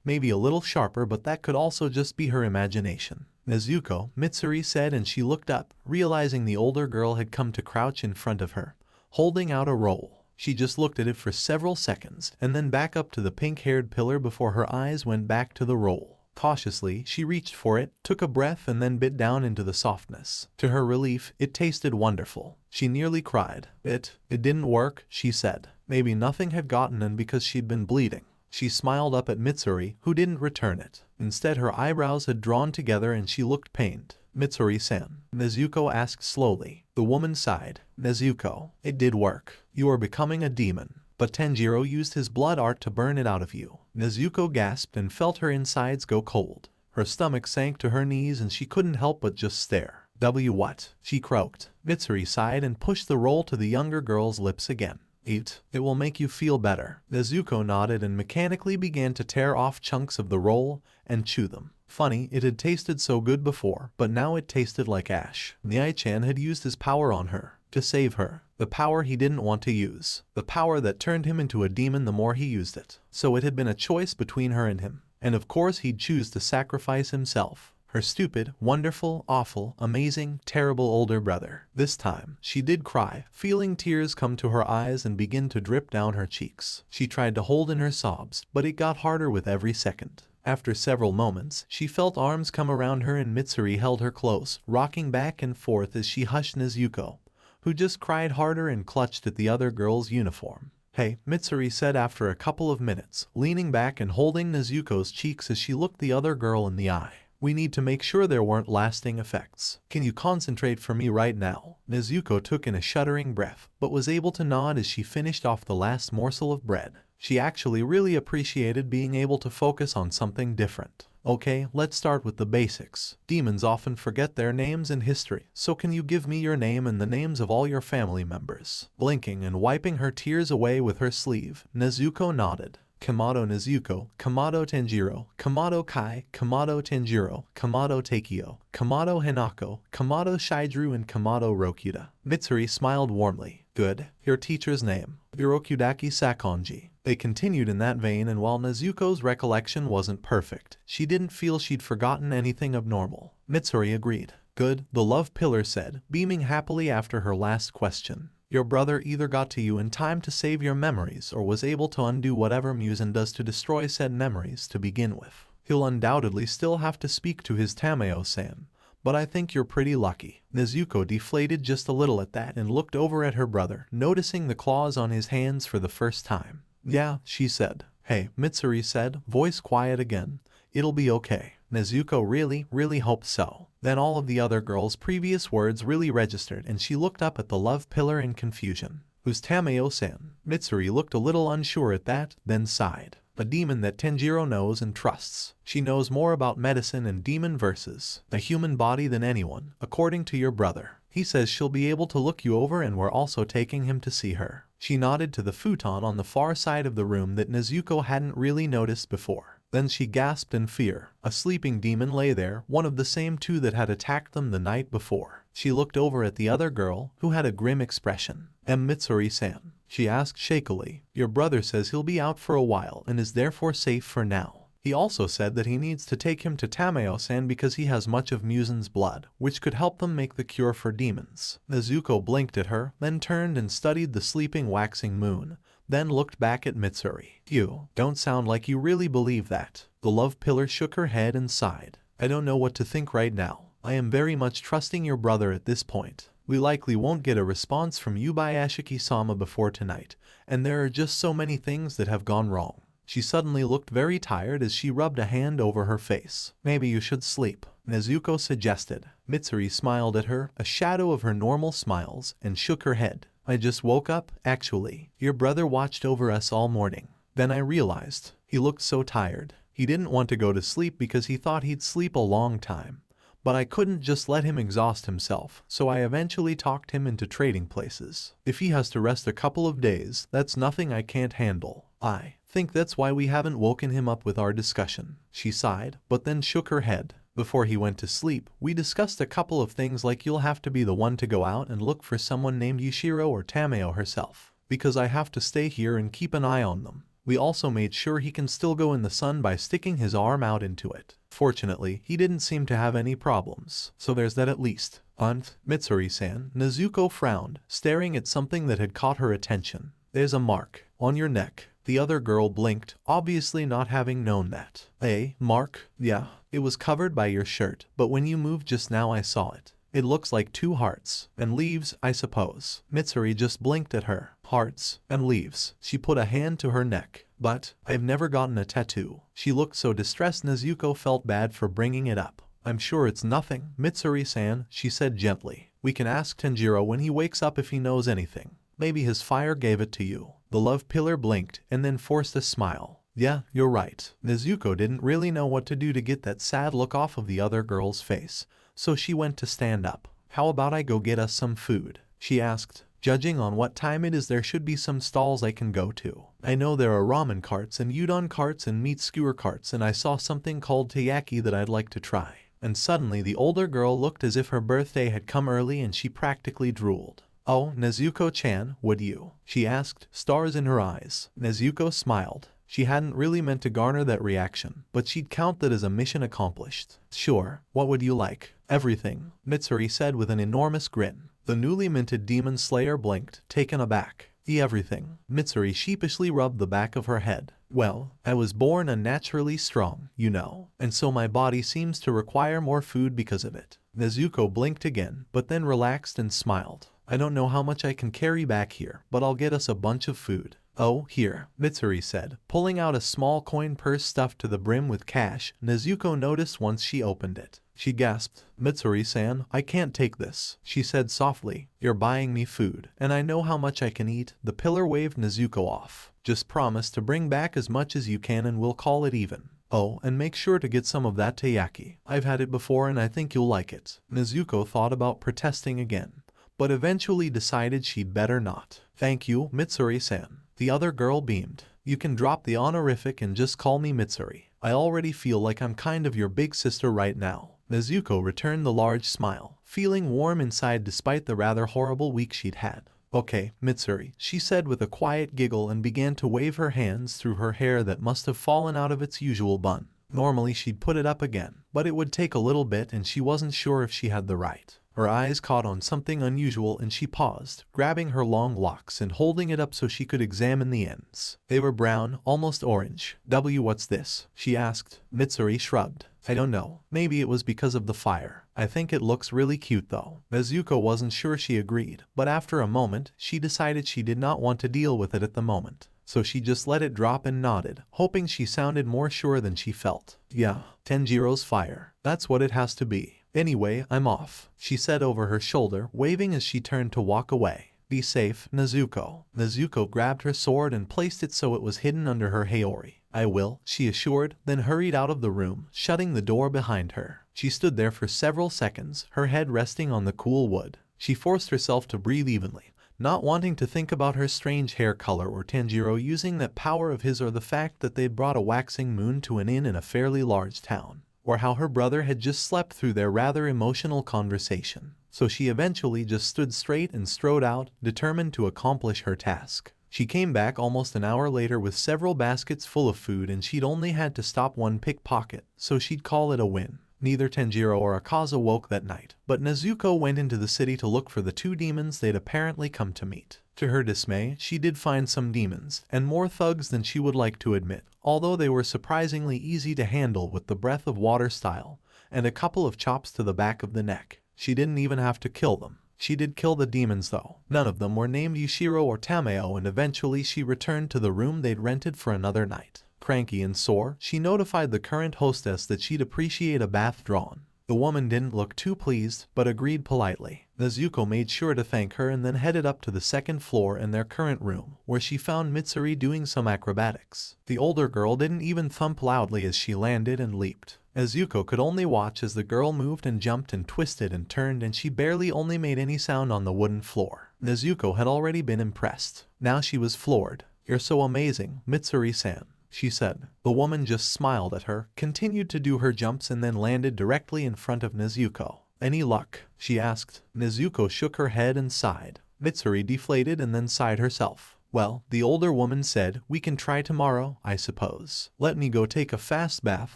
Maybe a little sharper, but that could also just be her imagination. Nezuko, Mitsuri said, and she looked up, realizing the older girl had come to crouch in front of her, holding out a roll. She just looked at it for several seconds, and then back up to the pink-haired pillar before her eyes went back to the roll. Cautiously, she reached for it, took a breath and then bit down into the softness. To her relief, it tasted wonderful. She nearly cried. It didn't work, she said. Maybe nothing had gotten in because she'd been bleeding. She smiled up at Mitsuri, who didn't return it. Instead, her eyebrows had drawn together and she looked pained. Mitsuri-san, Nezuko asked slowly. The woman sighed. Nezuko, it did work. You are becoming a demon. But Tanjiro used his blood art to burn it out of you. Nezuko gasped and felt her insides go cold. Her stomach sank to her knees and she couldn't help but just stare. What? She croaked. Mitsuri sighed and pushed the roll to the younger girl's lips again. Eat. It will make you feel better. Nezuko nodded and mechanically began to tear off chunks of the roll and chew them. Funny, it had tasted so good before, but now it tasted like ash. Nyai-chan had used his power on her, to save her. The power he didn't want to use. The power that turned him into a demon the more he used it. So it had been a choice between her and him. And of course he'd choose to sacrifice himself. Her stupid, wonderful, awful, amazing, terrible older brother. This time, she did cry, feeling tears come to her eyes and begin to drip down her cheeks. She tried to hold in her sobs, but it got harder with every second. After several moments, she felt arms come around her and Mitsuri held her close, rocking back and forth as she hushed Nezuko, who just cried harder and clutched at the other girl's uniform. Hey, Mitsuri said after a couple of minutes, leaning back and holding Nezuko's cheeks as she looked the other girl in the eye. We need to make sure there weren't lasting effects. Can you concentrate for me right now? Nezuko took in a shuddering breath, but was able to nod as she finished off the last morsel of bread. She actually really appreciated being able to focus on something different. Okay, let's start with the basics. Demons often forget their names and history, so can you give me your name and the names of all your family members? Blinking and wiping her tears away with her sleeve, Nezuko nodded. Kamado Nezuko, Kamado Tanjiro, Kamado Kai, Kamado Tanjiro, Kamado Takeo, Kamado Hinako, Kamado Shidru and Kamado Rokuda. Mitsuri smiled warmly. Good. Your teacher's name. Urokudaki Sakonji. They continued in that vein, and while Nezuko's recollection wasn't perfect, she didn't feel she'd forgotten anything abnormal. Mitsuri agreed. Good, the love pillar said, beaming happily after her last question. Your brother either got to you in time to save your memories or was able to undo whatever Muzan does to destroy said memories to begin with. He'll undoubtedly still have to speak to his Tameo-san, but I think you're pretty lucky. Nezuko deflated just a little at that and looked over at her brother, noticing the claws on his hands for the first time. Yeah, she said. Hey, Mitsuri said, voice quiet again. It'll be okay. Nezuko really hoped so. Then all of the other girls' previous words really registered and she looked up at the love pillar in confusion. Who's Tameo-san? Mitsuri looked a little unsure at that, then sighed. A demon that Tanjiro knows and trusts. She knows more about medicine and demon versus the human body than anyone, according to your brother. He says she'll be able to look you over and we're also taking him to see her. She nodded to the futon on the far side of the room that Nezuko hadn't really noticed before. Then she gasped in fear. A sleeping demon lay there, one of the same two that had attacked them the night before. She looked over at the other girl, who had a grim expression. Mitsuri-san, she asked shakily. Your brother says he'll be out for a while and is therefore safe for now. He also said that he needs to take him to Tameo-san because he has much of Muzan's blood, which could help them make the cure for demons. Nezuko blinked at her, then turned and studied the sleeping waxing moon, then looked back at Mitsuri. You don't sound like you really believe that. The love pillar shook her head and sighed. I don't know what to think right now. I am very much trusting your brother at this point. We likely won't get a response from Yubayashiki-sama before tonight, and there are just so many things that have gone wrong. She suddenly looked very tired as she rubbed a hand over her face. Maybe you should sleep, Nezuko suggested. Mitsuri smiled at her, a shadow of her normal smiles, and shook her head. I just woke up, actually. Your brother watched over us all morning. Then I realized. He looked so tired. He didn't want to go to sleep because he thought he'd sleep a long time. But I couldn't just let him exhaust himself, so I eventually talked him into trading places. If he has to rest a couple of days, that's nothing I can't handle. I think that's why we haven't woken him up with our discussion. She sighed, but then shook her head. Before he went to sleep, we discussed a couple of things like you'll have to be the one to go out and look for someone named Yushiro or Tameo herself, because I have to stay here and keep an eye on them. We also made sure he can still go in the sun by sticking his arm out into it. Fortunately, he didn't seem to have any problems, so there's that at least. Mitsuri-san, Nezuko frowned, staring at something that had caught her attention. There's a mark on your neck. The other girl blinked, obviously not having known that. A mark? Yeah, it was covered by your shirt, but when you moved just now I saw it. It looks like 2 hearts. And leaves, I suppose. Mitsuri just blinked at her. Hearts and leaves. She put a hand to her neck. But I've never gotten a tattoo. She looked so distressed Nezuko felt bad for bringing it up. I'm sure it's nothing, Mitsuri-san, she said gently. We can ask Tanjiro when he wakes up if he knows anything. Maybe his fire gave it to you. The love pillar blinked and then forced a smile. Yeah, you're right. Nezuko didn't really know what to do to get that sad look off of the other girl's face, so she went to stand up. How about I go get us some food? She asked. Judging on what time it is, there should be some stalls I can go to. I know there are ramen carts and udon carts and meat skewer carts, and I saw something called taiyaki that I'd like to try. And suddenly the older girl looked as if her birthday had come early and she practically drooled. Oh, Nezuko-chan, would you? She asked, stars in her eyes. Nezuko smiled. She hadn't really meant to garner that reaction, but she'd count that as a mission accomplished. Sure, what would you like? Everything, Mitsuri said with an enormous grin. The newly minted demon slayer blinked, taken aback. Everything. Mitsuri sheepishly rubbed the back of her head. Well, I was born unnaturally strong, you know, and so my body seems to require more food because of it. Nezuko blinked again, but then relaxed and smiled. I don't know how much I can carry back here, but I'll get us a bunch of food. Oh, here, Mitsuri said, pulling out a small coin purse stuffed to the brim with cash. Nezuko noticed once she opened it. She gasped. Mitsuri-san, I can't take this, she said softly. You're buying me food, and I know how much I can eat. The pillar waved Nezuko off. Just promise to bring back as much as you can and we'll call it even. Oh, and make sure to get some of that taiyaki. I've had it before and I think you'll like it. Nezuko thought about protesting again, but eventually decided she'd better not. Thank you, Mitsuri-san. The other girl beamed. You can drop the honorific and just call me Mitsuri. I already feel like I'm kind of your big sister right now. Nezuko returned the large smile, feeling warm inside despite the rather horrible week she'd had. Okay, Mitsuri, she said with a quiet giggle and began to wave her hands through her hair that must have fallen out of its usual bun. Normally she'd put it up again, but it would take a little bit and she wasn't sure if she had the right. Her eyes caught on something unusual and she paused, grabbing her long locks and holding it up so she could examine the ends. They were brown, almost orange. What's this? She asked. Mitsuri shrugged. I don't know. Maybe it was because of the fire. I think it looks really cute though. Nezuko wasn't sure she agreed, but after a moment, she decided she did not want to deal with it at the moment. So she just let it drop and nodded, hoping she sounded more sure than she felt. Yeah, Tanjiro's fire. That's what it has to be. Anyway, I'm off, she said over her shoulder, waving as she turned to walk away. Be safe, Nezuko. Nezuko grabbed her sword and placed it so it was hidden under her haori. I will, she assured, then hurried out of the room, shutting the door behind her. She stood there for several seconds, her head resting on the cool wood. She forced herself to breathe evenly, not wanting to think about her strange hair color or Tanjiro using that power of his or the fact that they'd brought a waxing moon to an inn in a fairly large town, or how her brother had just slept through their rather emotional conversation. So she eventually just stood straight and strode out, determined to accomplish her task. She came back almost an hour later with several baskets full of food and she'd only had to stop one pickpocket, so she'd call it a win. Neither Tanjiro or Akaza woke that night, but Nezuko went into the city to look for the two demons they'd apparently come to meet. To her dismay, she did find some demons, and more thugs than she would like to admit, although they were surprisingly easy to handle with the breath of water style, and a couple of chops to the back of the neck. She didn't even have to kill them. She did kill the demons though. None of them were named Yushiro or Tameo, and eventually she returned to the room they'd rented for another night. Cranky and sore, she notified the current hostess that she'd appreciate a bath drawn. The woman didn't look too pleased, but agreed politely. Nezuko made sure to thank her and then headed up to the second floor in their current room, where she found Mitsuri doing some acrobatics. The older girl didn't even thump loudly as she landed and leaped. Nezuko could only watch as the girl moved and jumped and twisted and turned, and she barely only made any sound on the wooden floor. Nezuko had already been impressed. Now she was floored. You're so amazing, Mitsuri-san, she said. The woman just smiled at her, continued to do her jumps and then landed directly in front of Nezuko. Any luck? She asked. Nezuko shook her head and sighed. Mitsuri deflated and then sighed herself. Well, the older woman said, we can try tomorrow, I suppose. Let me go take a fast bath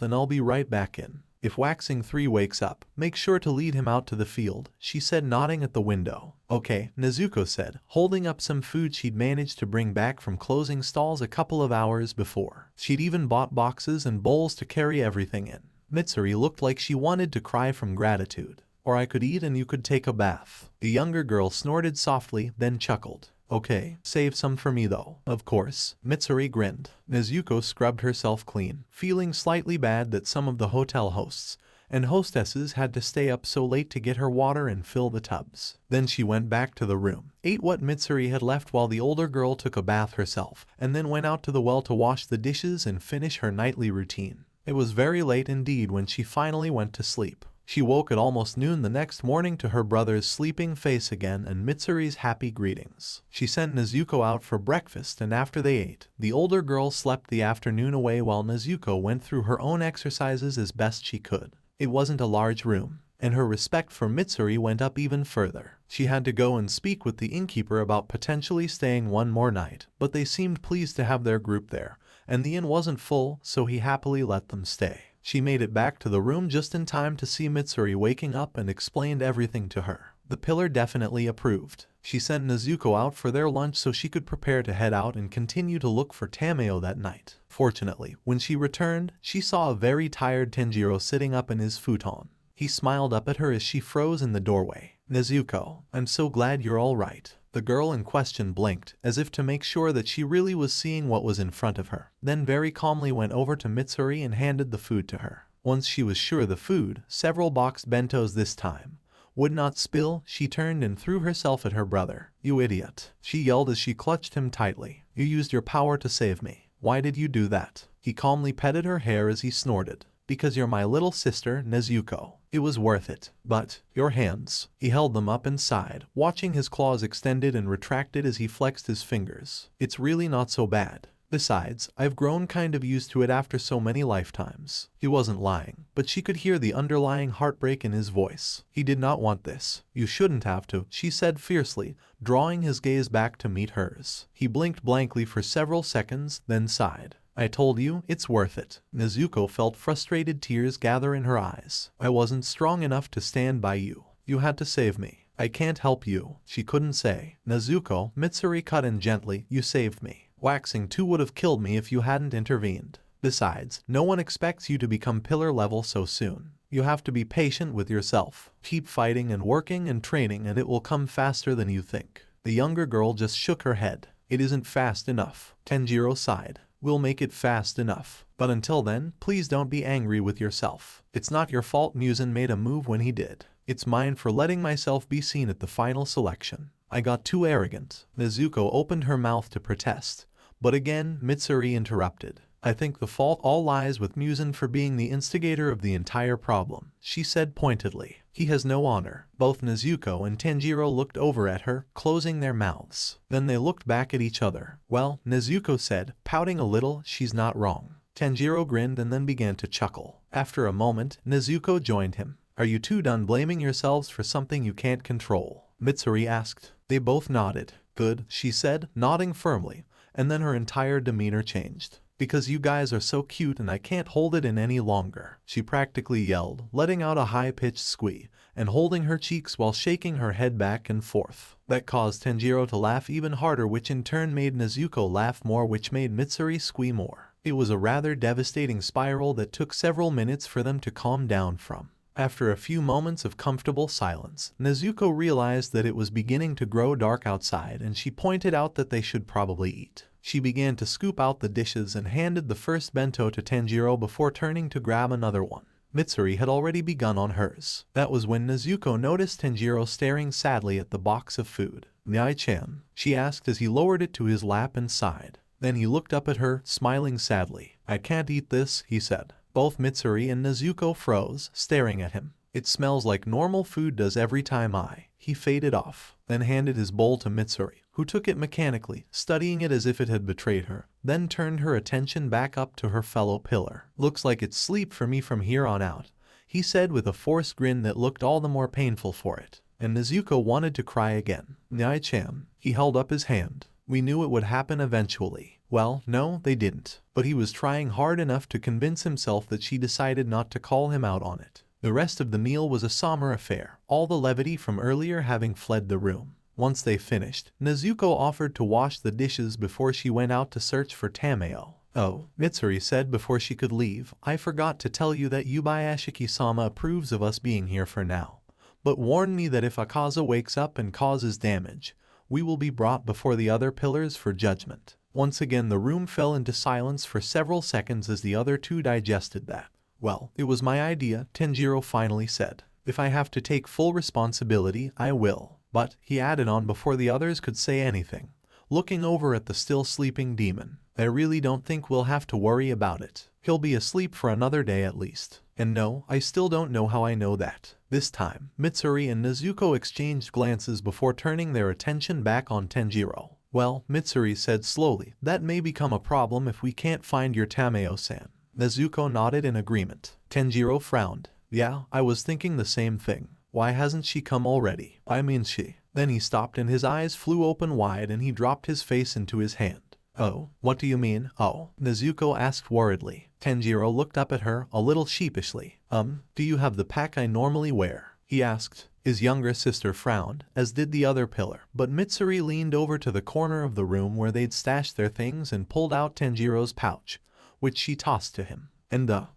and I'll be right back in. If Waxing 3 wakes up, make sure to lead him out to the field, she said, nodding at the window. Okay, Nezuko said, holding up some food she'd managed to bring back from closing stalls a couple of hours before. She'd even bought boxes and bowls to carry everything in. Mitsuri looked like she wanted to cry from gratitude. Or I could eat and you could take a bath. The younger girl snorted softly, then chuckled. Okay, save some for me though. Of course. Mitsuri grinned. Nezuko scrubbed herself clean, feeling slightly bad that some of the hotel hosts and hostesses had to stay up so late to get her water and fill the tubs. Then she went back to the room, ate what Mitsuri had left while the older girl took a bath herself, and then went out to the well to wash the dishes and finish her nightly routine. It was very late indeed when she finally went to sleep. She woke at almost noon the next morning to her brother's sleeping face again and Mitsuri's happy greetings. She sent Nezuko out for breakfast, and after they ate, the older girl slept the afternoon away while Nezuko went through her own exercises as best she could. It wasn't a large room, and her respect for Mitsuri went up even further. She had to go and speak with the innkeeper about potentially staying one more night, but they seemed pleased to have their group there, and the inn wasn't full, so he happily let them stay. She made it back to the room just in time to see Mitsuri waking up and explained everything to her. The pillar definitely approved. She sent Nezuko out for their lunch so she could prepare to head out and continue to look for Tameo that night. Fortunately, when she returned, she saw a very tired Tanjiro sitting up in his futon. He smiled up at her as she froze in the doorway. "Nezuko, I'm so glad you're all right." The girl in question blinked, as if to make sure that she really was seeing what was in front of her, then very calmly went over to Mitsuri and handed the food to her. Once she was sure the food, several boxed bentos this time, would not spill, she turned and threw herself at her brother. "You idiot," she yelled as she clutched him tightly. "You used your power to save me. Why did you do that?" He calmly petted her hair as he snorted. "Because you're my little sister, Nezuko. It was worth it. But, your hands." He held them up and sighed, watching his claws extended and retracted as he flexed his fingers. "It's really not so bad. Besides, I've grown kind of used to it after so many lifetimes." He wasn't lying, but she could hear the underlying heartbreak in his voice. He did not want this. "You shouldn't have to," she said fiercely, drawing his gaze back to meet hers. He blinked blankly for several seconds, then sighed. "I told you, it's worth it." Nezuko felt frustrated tears gather in her eyes. "I wasn't strong enough to stand by you. You had to save me. I can't help you." She couldn't say. "Nezuko," Mitsuri cut in gently, "you saved me. Waxing 2 would have killed me if you hadn't intervened. Besides, no one expects you to become pillar level so soon. You have to be patient with yourself. Keep fighting and working and training and it will come faster than you think." The younger girl just shook her head. "It isn't fast enough." Tanjiro sighed. "We'll make it fast enough. But until then, please don't be angry with yourself. It's not your fault Muzan made a move when he did. It's mine for letting myself be seen at the final selection. I got too arrogant." Nezuko opened her mouth to protest, but again Mitsuri interrupted. "I think the fault all lies with Muzan for being the instigator of the entire problem," she said pointedly. "He has no honor." Both Nezuko and Tanjiro looked over at her, closing their mouths. Then they looked back at each other. "Well," Nezuko said, pouting a little, "she's not wrong." Tanjiro grinned and then began to chuckle. After a moment, Nezuko joined him. "Are you two done blaming yourselves for something you can't control?" Mitsuri asked. They both nodded. "Good," she said, nodding firmly, and then her entire demeanor changed. "Because you guys are so cute and I can't hold it in any longer," she practically yelled, letting out a high-pitched squeak, and holding her cheeks while shaking her head back and forth. That caused Tanjiro to laugh even harder, which in turn made Nezuko laugh more, which made Mitsuri squeak more. It was a rather devastating spiral that took several minutes for them to calm down from. After a few moments of comfortable silence, Nezuko realized that it was beginning to grow dark outside and she pointed out that they should probably eat. She began to scoop out the dishes and handed the first bento to Tanjiro before turning to grab another one. Mitsuri had already begun on hers. That was when Nezuko noticed Tanjiro staring sadly at the box of food. "Nyai-chan?" she asked as he lowered it to his lap and sighed. Then he looked up at her, smiling sadly. "I can't eat this," he said. Both Mitsuri and Nezuko froze, staring at him. "It smells like normal food does every time He faded off, then handed his bowl to Mitsuri, who took it mechanically, studying it as if it had betrayed her, then turned her attention back up to her fellow pillar. "Looks like it's sleep for me from here on out," he said with a forced grin that looked all the more painful for it. And Nezuko wanted to cry again. "Nyai-chan," he held up his hand. "We knew it would happen eventually." Well, no, they didn't. But he was trying hard enough to convince himself that she decided not to call him out on it. The rest of the meal was a somber affair, all the levity from earlier having fled the room. Once they finished, Nezuko offered to wash the dishes before she went out to search for Tameo. "Oh," Mitsuri said before she could leave, "I forgot to tell you that Yubayashiki-sama approves of us being here for now, but warned me that if Akaza wakes up and causes damage, we will be brought before the other pillars for judgment." Once again the room fell into silence for several seconds as the other two digested that. Well, it was my idea, Tanjiro finally said. If I have to take full responsibility, I will. But, he added on before the others could say anything, looking over at the still sleeping demon, I really don't think we'll have to worry about it. He'll be asleep for another day at least. And no, I still don't know how I know that. This time, Mitsuri and Nezuko exchanged glances before turning their attention back on Tanjiro. Well, Mitsuri said slowly, that may become a problem if we can't find your Tameo-san. Nezuko nodded in agreement. Tanjiro frowned. Yeah, I was thinking the same thing. Why hasn't she come already? I mean she. Then he stopped and his eyes flew open wide and he dropped his face into his hand. Oh, what do you mean, oh? Nezuko asked worriedly. Tanjiro looked up at her a little sheepishly. Do you have the pack I normally wear? He asked. His younger sister frowned, as did the other pillar, but Mitsuri leaned over to the corner of the room where they'd stashed their things and pulled out Tanjiro's pouch, which she tossed to him. And the,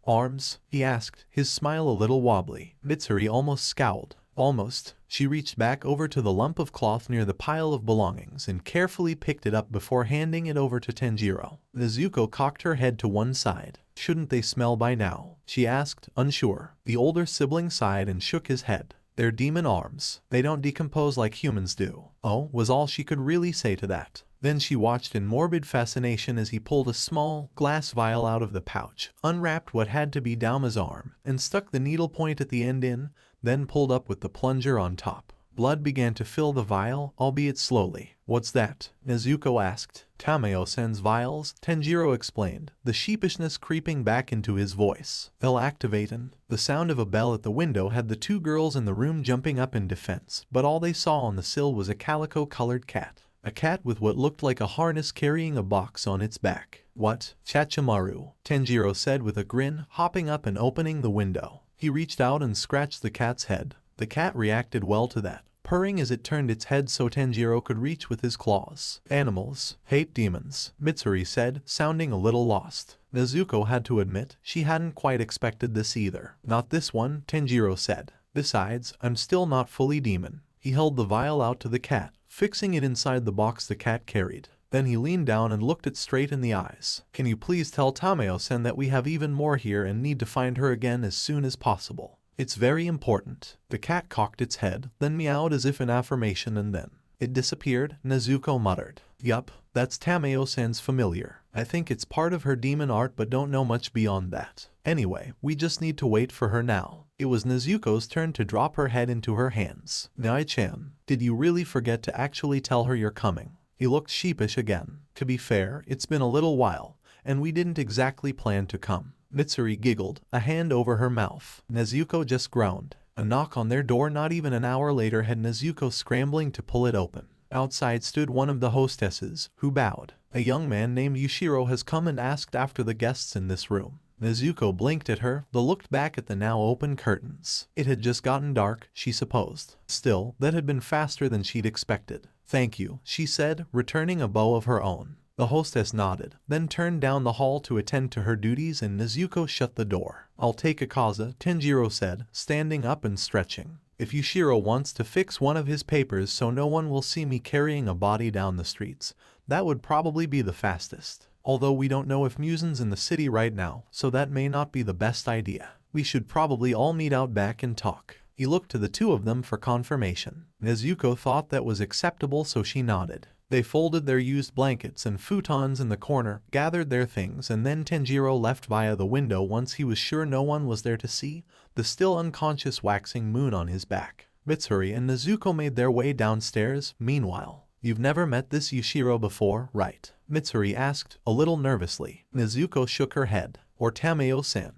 arms? He asked, his smile a little wobbly. Mitsuri almost scowled. Almost. She reached back over to the lump of cloth near the pile of belongings and carefully picked it up before handing it over to Tanjiro. Nezuko cocked her head to one side. Shouldn't they smell by now? She asked, unsure. The older sibling sighed and shook his head. They're demon arms. They don't decompose like humans do. Oh, was all she could really say to that. Then she watched in morbid fascination as he pulled a small, glass vial out of the pouch, unwrapped what had to be Dauma's arm, and stuck the needle point at the end in, then pulled up with the plunger on top. Blood began to fill the vial, albeit slowly. What's that? Nezuko asked. Tameo-sen's vials, Tanjiro explained, the sheepishness creeping back into his voice. They'll activate and... The sound of a bell at the window had the two girls in the room jumping up in defense, but all they saw on the sill was a calico-colored cat. A cat with what looked like a harness carrying a box on its back. What? Chachimaru, Tanjiro said with a grin, hopping up and opening the window. He reached out and scratched the cat's head. The cat reacted well to that, purring as it turned its head so Tanjiro could reach with his claws. Animals hate demons, Mitsuri said, sounding a little lost. Nezuko had to admit she hadn't quite expected this either. Not this one, Tanjiro said. Besides, I'm still not fully demon. He held the vial out to the cat, fixing it inside the box the cat carried. Then he leaned down and looked it straight in the eyes. Can you please tell Tameo-sen that we have even more here and need to find her again as soon as possible? It's very important. The cat cocked its head, then meowed as if in affirmation and then it disappeared, Nezuko muttered. Yup, that's Tameo-sen's familiar. I think it's part of her demon art but don't know much beyond that. Anyway, we just need to wait for her now. It was Nezuko's turn to drop her head into her hands. Nai-chan, did you really forget to actually tell her you're coming? He looked sheepish again. To be fair, it's been a little while, and we didn't exactly plan to come. Mitsuri giggled, a hand over her mouth. Nezuko just groaned. A knock on their door not even an hour later had Nezuko scrambling to pull it open. Outside stood one of the hostesses, who bowed. A young man named Yushiro has come and asked after the guests in this room. Nezuko blinked at her, but looked back at the now open curtains. It had just gotten dark, she supposed. Still, that had been faster than she'd expected. Thank you, she said, returning a bow of her own. The hostess nodded, then turned down the hall to attend to her duties and Nezuko shut the door. I'll take a kaza, Tanjiro said, standing up and stretching. If Yushiro wants to fix one of his papers so no one will see me carrying a body down the streets, that would probably be the fastest. Although we don't know if Musen's in the city right now, so that may not be the best idea. We should probably all meet out back and talk. He looked to the two of them for confirmation. Nezuko thought that was acceptable, so she nodded. They folded their used blankets and futons in the corner, gathered their things, and then Tanjiro left via the window once he was sure no one was there to see the still unconscious waxing moon on his back. Mitsuri and Nezuko made their way downstairs. Meanwhile, you've never met this Yushiro before, right? Mitsuri asked, a little nervously. Nezuko shook her head. Or Tameo-sen.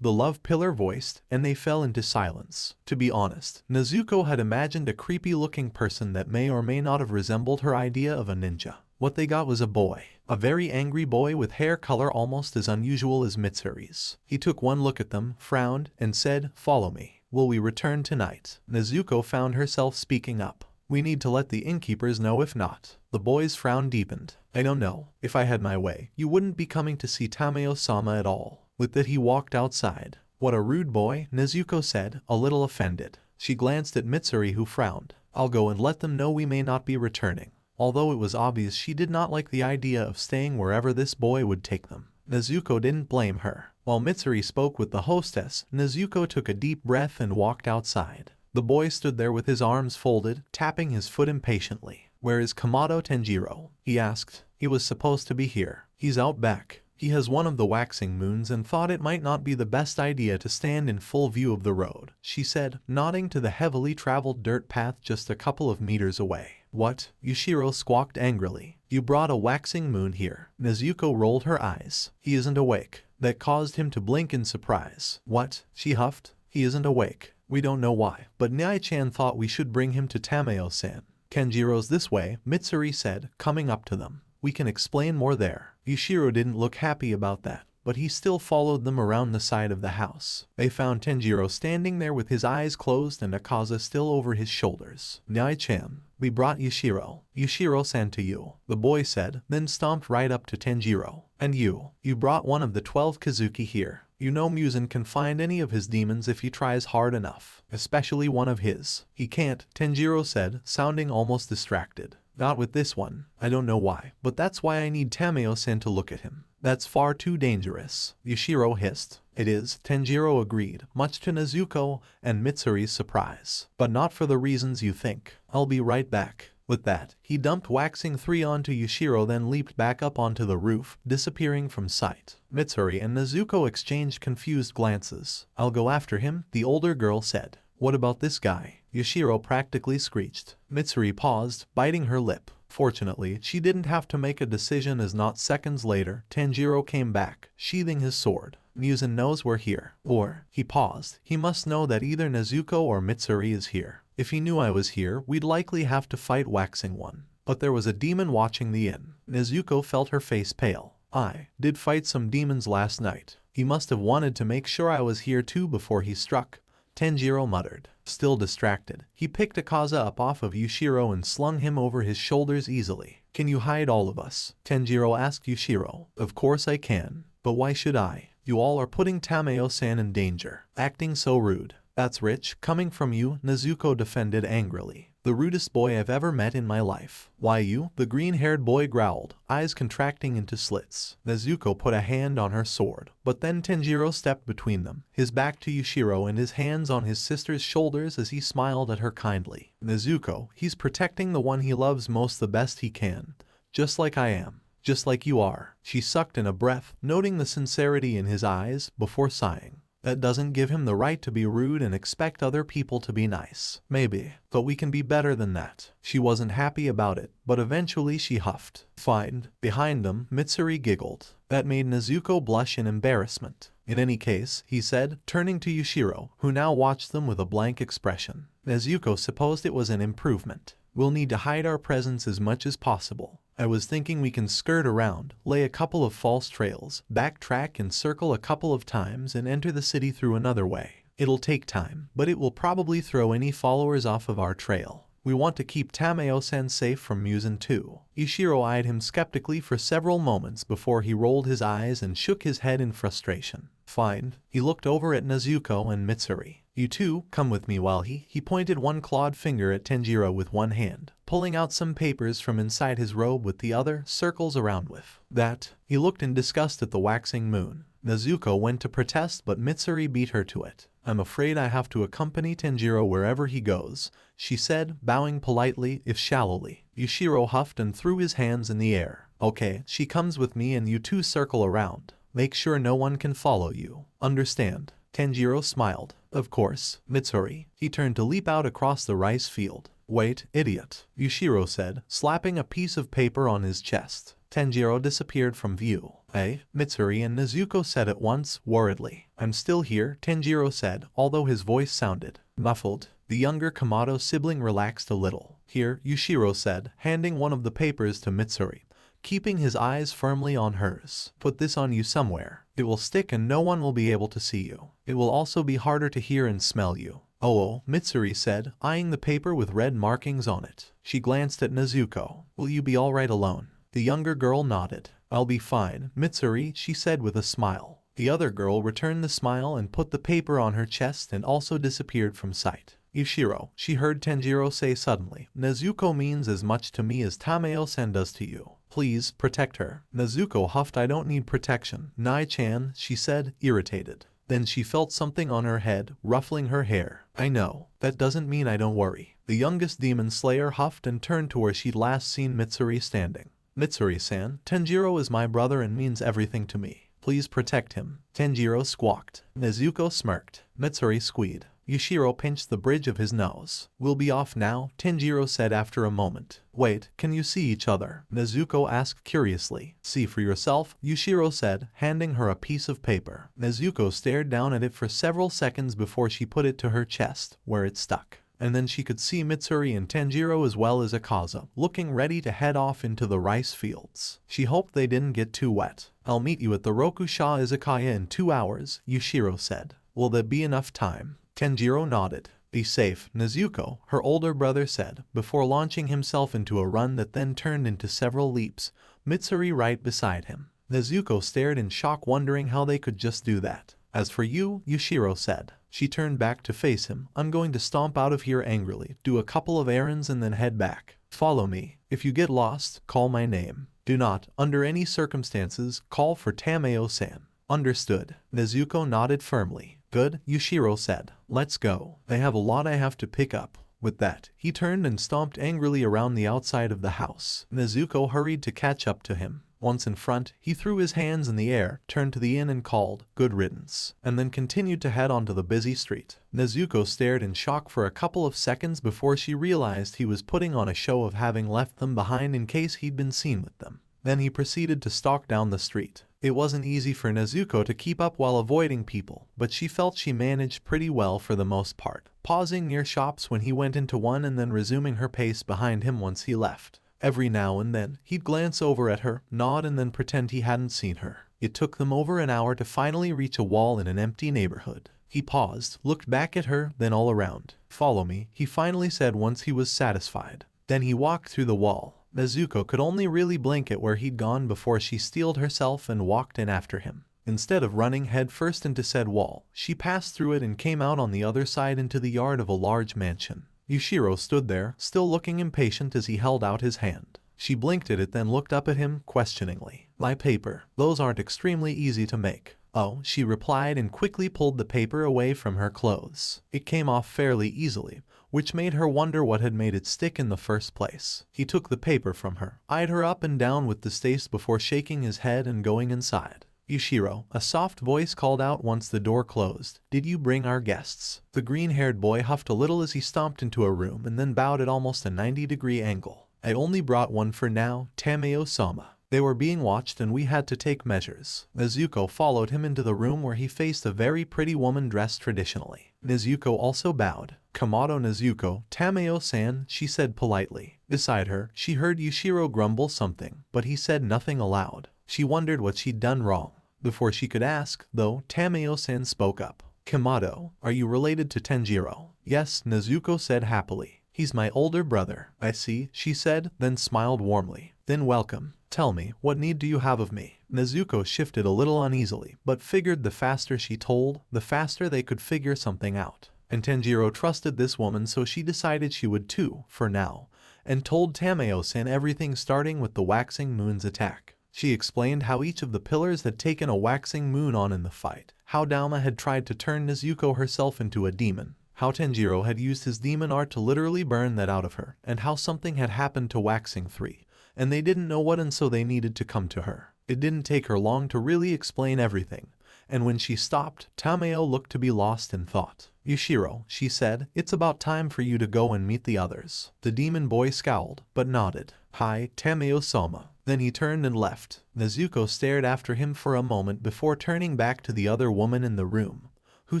The love pillar voiced, and they fell into silence. To be honest, Nezuko had imagined a creepy-looking person that may or may not have resembled her idea of a ninja. What they got was a boy. A very angry boy with hair color almost as unusual as Mitsuri's. He took one look at them, frowned, and said, "Follow me. Will we return tonight?" Nezuko found herself speaking up. We need to let the innkeepers know if not. The boy's frown deepened. I don't know. If I had my way, you wouldn't be coming to see Tameo-sama at all. With that he walked outside. What a rude boy, Nezuko said, a little offended. She glanced at Mitsuri who frowned. I'll go and let them know we may not be returning. Although it was obvious she did not like the idea of staying wherever this boy would take them. Nezuko didn't blame her. While Mitsuri spoke with the hostess, Nezuko took a deep breath and walked outside. The boy stood there with his arms folded, tapping his foot impatiently. "Where is Kamado Tanjiro?" he asked. "He was supposed to be here. He's out back. He has one of the waxing moons and thought it might not be the best idea to stand in full view of the road," she said, nodding to the heavily traveled dirt path just a couple of meters away. "What?" Yushiro squawked angrily. "You brought a waxing moon here." Nezuko rolled her eyes. "He isn't awake." That caused him to blink in surprise. "What?" she huffed. "He isn't awake. We don't know why, but Nyai-chan thought we should bring him to Tameo-san." "Kenjiro's this way," Mitsuri said, coming up to them. "We can explain more there." Yushiro didn't look happy about that, but he still followed them around the side of the house. They found Tanjiro standing there with his eyes closed and Akaza still over his shoulders. "Nyai-chan, we brought Yushiro-san to you," the boy said, then stomped right up to Tanjiro. "And you brought one of the 12 Kazuki here. You know Muzan can find any of his demons if he tries hard enough, especially one of his." "He can't," Tanjiro said, sounding almost distracted. "Not with this one. I don't know why, but that's why I need Tameo-san to look at him. That's far too dangerous," Yushiro hissed. "It is," Tanjiro agreed, much to Nezuko and Mitsuri's surprise. "But not for the reasons you think. I'll be right back." With that, he dumped Waxing 3 onto Yushiro, then leaped back up onto the roof, disappearing from sight. Mitsuri and Nezuko exchanged confused glances. "I'll go after him," the older girl said. "What about this guy?" Yushiro practically screeched. Mitsuri paused, biting her lip. Fortunately, she didn't have to make a decision, as not seconds later, Tanjiro came back, sheathing his sword. "Muzan knows we're here. Or," he paused, "he must know that either Nezuko or Mitsuri is here. If he knew I was here, we'd likely have to fight Waxing 1. But there was a demon watching the inn." Nezuko felt her face pale. "I did fight some demons last night. He must have wanted to make sure I was here too before he struck," Tanjiro muttered. Still distracted, he picked Akaza up off of Yushiro and slung him over his shoulders easily. "Can you hide all of us?" Tanjiro asked Yushiro. "Of course I can. But why should I? You all are putting Tameo-san in danger. Acting so rude." "That's rich coming from you," Nezuko defended angrily. "The rudest boy I've ever met in my life." "Why you?" the green-haired boy growled, eyes contracting into slits. Nezuko put a hand on her sword, but then Tanjiro stepped between them, his back to Yushiro and his hands on his sister's shoulders as he smiled at her kindly. "Nezuko, he's protecting the one he loves most the best he can. Just like I am. Just like you are." She sucked in a breath, noting the sincerity in his eyes, before sighing. "That doesn't give him the right to be rude and expect other people to be nice. Maybe, but we can be better than that." She wasn't happy about it, but eventually she huffed. "Fine." Behind them, Mitsuri giggled. That made Nezuko blush in embarrassment. "In any case," he said, turning to Yushiro, who now watched them with a blank expression. Nezuko supposed it was an improvement. "We'll need to hide our presence as much as possible. I was thinking we can skirt around, lay a couple of false trails, backtrack and circle a couple of times and enter the city through another way. It'll take time, but it will probably throw any followers off of our trail. We want to keep Tameo-san safe from Muzan too." Yushiro eyed him skeptically for several moments before he rolled his eyes and shook his head in frustration. "Fine." He looked over at Nezuko and Mitsuri. "You two, come with me," while he pointed one clawed finger at Tanjiro with one hand, pulling out some papers from inside his robe with the other, circles around with. "That." He looked in disgust at the waxing moon. Nezuko went to protest, but Mitsuri beat her to it. "I'm afraid I have to accompany Tanjiro wherever he goes," she said, bowing politely, if shallowly. Yushiro huffed and threw his hands in the air. "Okay, she comes with me and you two circle around. Make sure no one can follow you. Understand?" Tanjiro smiled. "Of course." "Mitsuri." He turned to leap out across the rice field. "Wait, idiot," Yushiro said, slapping a piece of paper on his chest. Tanjiro disappeared from view. "Eh?" Mitsuri and Nezuko said at once, worriedly. "I'm still here," Tanjiro said, although his voice sounded muffled. The younger Kamado sibling relaxed a little. "Here," Yushiro said, handing one of the papers to Mitsuri, keeping his eyes firmly on hers. "Put this on you somewhere. It will stick and no one will be able to see you. It will also be harder to hear and smell you." "Oh," Mitsuri said, eyeing the paper with red markings on it. She glanced at Nezuko. "Will you be alright alone?" The younger girl nodded. "I'll be fine, Mitsuri," she said with a smile. The other girl returned the smile and put the paper on her chest and also disappeared from sight. "Yushiro," she heard Tanjiro say suddenly, "Nezuko means as much to me as Tameo-san does to you. Please, protect her. Nezuko huffed. I don't need protection. Nai-chan, she said, irritated. Then she felt something on her head, ruffling her hair. I know. That doesn't mean I don't worry. The youngest demon slayer huffed and turned to where she'd last seen Mitsuri standing. Mitsuri-san, Tanjiro is my brother and means everything to me. Please protect him. Tanjiro squawked. Nezuko smirked. Mitsuri squealed. Yushiro pinched the bridge of his nose. We'll be off now, Tanjiro said after a moment. Wait, can you see each other? Nezuko asked curiously. See for yourself, Yushiro said, handing her a piece of paper. Nezuko stared down at it for several seconds before she put it to her chest, where it stuck. And then she could see Mitsuri and Tanjiro as well as Akaza, looking ready to head off into the rice fields. She hoped they didn't get too wet. I'll meet you at the Rokusha Izakaya in 2 hours, Yushiro said. Will there be enough time? Tanjiro nodded. Be safe, Nezuko, her older brother said, before launching himself into a run that then turned into several leaps, Mitsuri right beside him. Nezuko stared in shock, wondering how they could just do that. As for you, Yushiro said. She turned back to face him. I'm going to stomp out of here angrily, do a couple of errands and then head back. Follow me. If you get lost, call my name. Do not, under any circumstances, call for Tameo-san. Understood. Nezuko nodded firmly. Good, Yushiro said. Let's go. I have a lot I have to pick up. With that, he turned and stomped angrily around the outside of the house. Nezuko hurried to catch up to him. Once in front, he threw his hands in the air, turned to the inn and called, "Good riddance," and then continued to head onto the busy street. Nezuko stared in shock for a couple of seconds before she realized he was putting on a show of having left them behind in case he'd been seen with them. Then he proceeded to stalk down the street. It wasn't easy for Nezuko to keep up while avoiding people, but she felt she managed pretty well for the most part, pausing near shops when he went into one and then resuming her pace behind him once he left. Every now and then, he'd glance over at her, nod and then pretend he hadn't seen her. It took them over an hour to finally reach a wall in an empty neighborhood. He paused, looked back at her, then all around. Follow me, he finally said once he was satisfied. Then he walked through the wall. Nezuko could only really blink at where he'd gone before she steeled herself and walked in after him. Instead of running headfirst into said wall, she passed through it and came out on the other side into the yard of a large mansion. Yushiro stood there, still looking impatient as he held out his hand. She blinked at it, then looked up at him questioningly. My paper. Those aren't extremely easy to make. Oh, she replied and quickly pulled the paper away from her clothes. It came off fairly easily, which made her wonder what had made it stick in the first place. He took the paper from her, eyed her up and down with distaste before shaking his head and going inside. Yushiro, a soft voice called out once the door closed. Did you bring our guests? The green-haired boy huffed a little as he stomped into a room and then bowed at almost a 90-degree angle. I only brought one for now, Tameo-sama. They were being watched and we had to take measures. Nezuko followed him into the room where he faced a very pretty woman dressed traditionally. Nezuko also bowed. Kamado Nezuko, Tameo-san, she said politely. Beside her, she heard Yushiro grumble something, but he said nothing aloud. She wondered what she'd done wrong. Before she could ask, though, Tameo-san spoke up. Kamado, are you related to Tanjiro? Yes, Nezuko said happily. He's my older brother. I see, she said, then smiled warmly. Then welcome. Tell me, what need do you have of me? Nezuko shifted a little uneasily, but figured the faster she told, the faster they could figure something out. And Tanjiro trusted this woman, so she decided she would too, for now, and told Tameo-san everything starting with the waxing moon's attack. She explained how each of the pillars had taken a waxing moon on in the fight, how Dauma had tried to turn Nezuko herself into a demon, how Tanjiro had used his demon art to literally burn that out of her, and how something had happened to Waxing 3, and they didn't know what and so they needed to come to her. It didn't take her long to really explain everything, and when she stopped, Tameo looked to be lost in thought. Yushiro, she said, it's about time for you to go and meet the others. The demon boy scowled, but nodded. Hi, Tameo-sama. Then he turned and left. Nezuko stared after him for a moment before turning back to the other woman in the room, who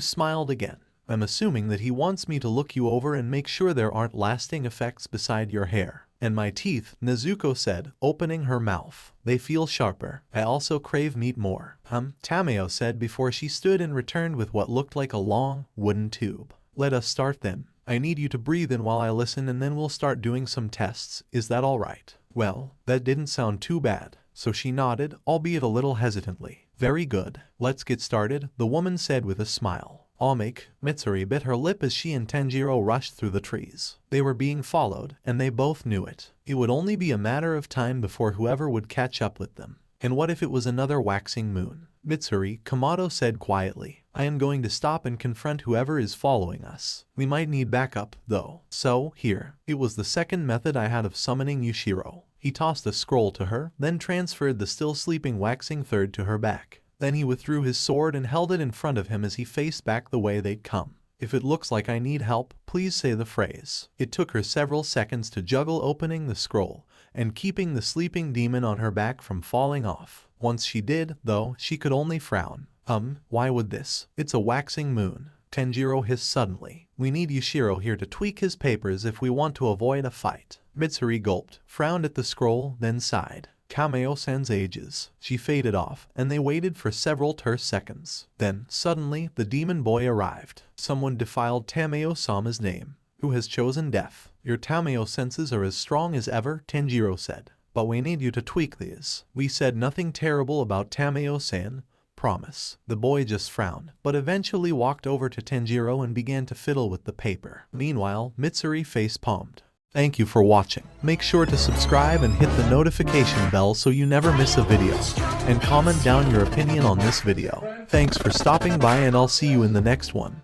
smiled again. I'm assuming that he wants me to look you over and make sure there aren't lasting effects beside your hair. And my teeth, Nezuko said, opening her mouth. They feel sharper. I also crave meat more. Tameo said before she stood and returned with what looked like a long, wooden tube. Let us start then. I need you to breathe in while I listen and then we'll start doing some tests. Is that all right? Well, that didn't sound too bad. So she nodded, albeit a little hesitantly. Very good. Let's get started, the woman said with a smile. Omake, Mitsuri bit her lip as she and Tanjiro rushed through the trees. They were being followed, and they both knew it. It would only be a matter of time before whoever would catch up with them. And what if it was another waxing moon? Mitsuri, Komodo said quietly. I am going to stop and confront whoever is following us. We might need backup, though. So, here. It was the second method I had of summoning Yushiro. He tossed a scroll to her, then transferred the still sleeping waxing third to her back. Then he withdrew his sword and held it in front of him as he faced back the way they'd come. If it looks like I need help, please say the phrase. It took her several seconds to juggle opening the scroll and keeping the sleeping demon on her back from falling off. Once she did, though, she could only frown. Why would this? It's a waxing moon. Tanjiro hissed suddenly. We need Yushiro here to tweak his papers if we want to avoid a fight. Mitsuri gulped, frowned at the scroll, then sighed. Kameo-san's ages. She faded off, and they waited for several terse seconds. Then, suddenly, the demon boy arrived. Someone defiled Tameo-sama's name. Who has chosen death? Your Tameo senses are as strong as ever, Tanjiro said. But we need you to tweak these. We said nothing terrible about Tameo-san. Promise. The boy just frowned, but eventually walked over to Tanjiro and began to fiddle with the paper. Meanwhile, Mitsuri face-palmed. Thank you for watching. Make sure to subscribe and hit the notification bell so you never miss a video. And comment down your opinion on this video. Thanks for stopping by and I'll see you in the next one.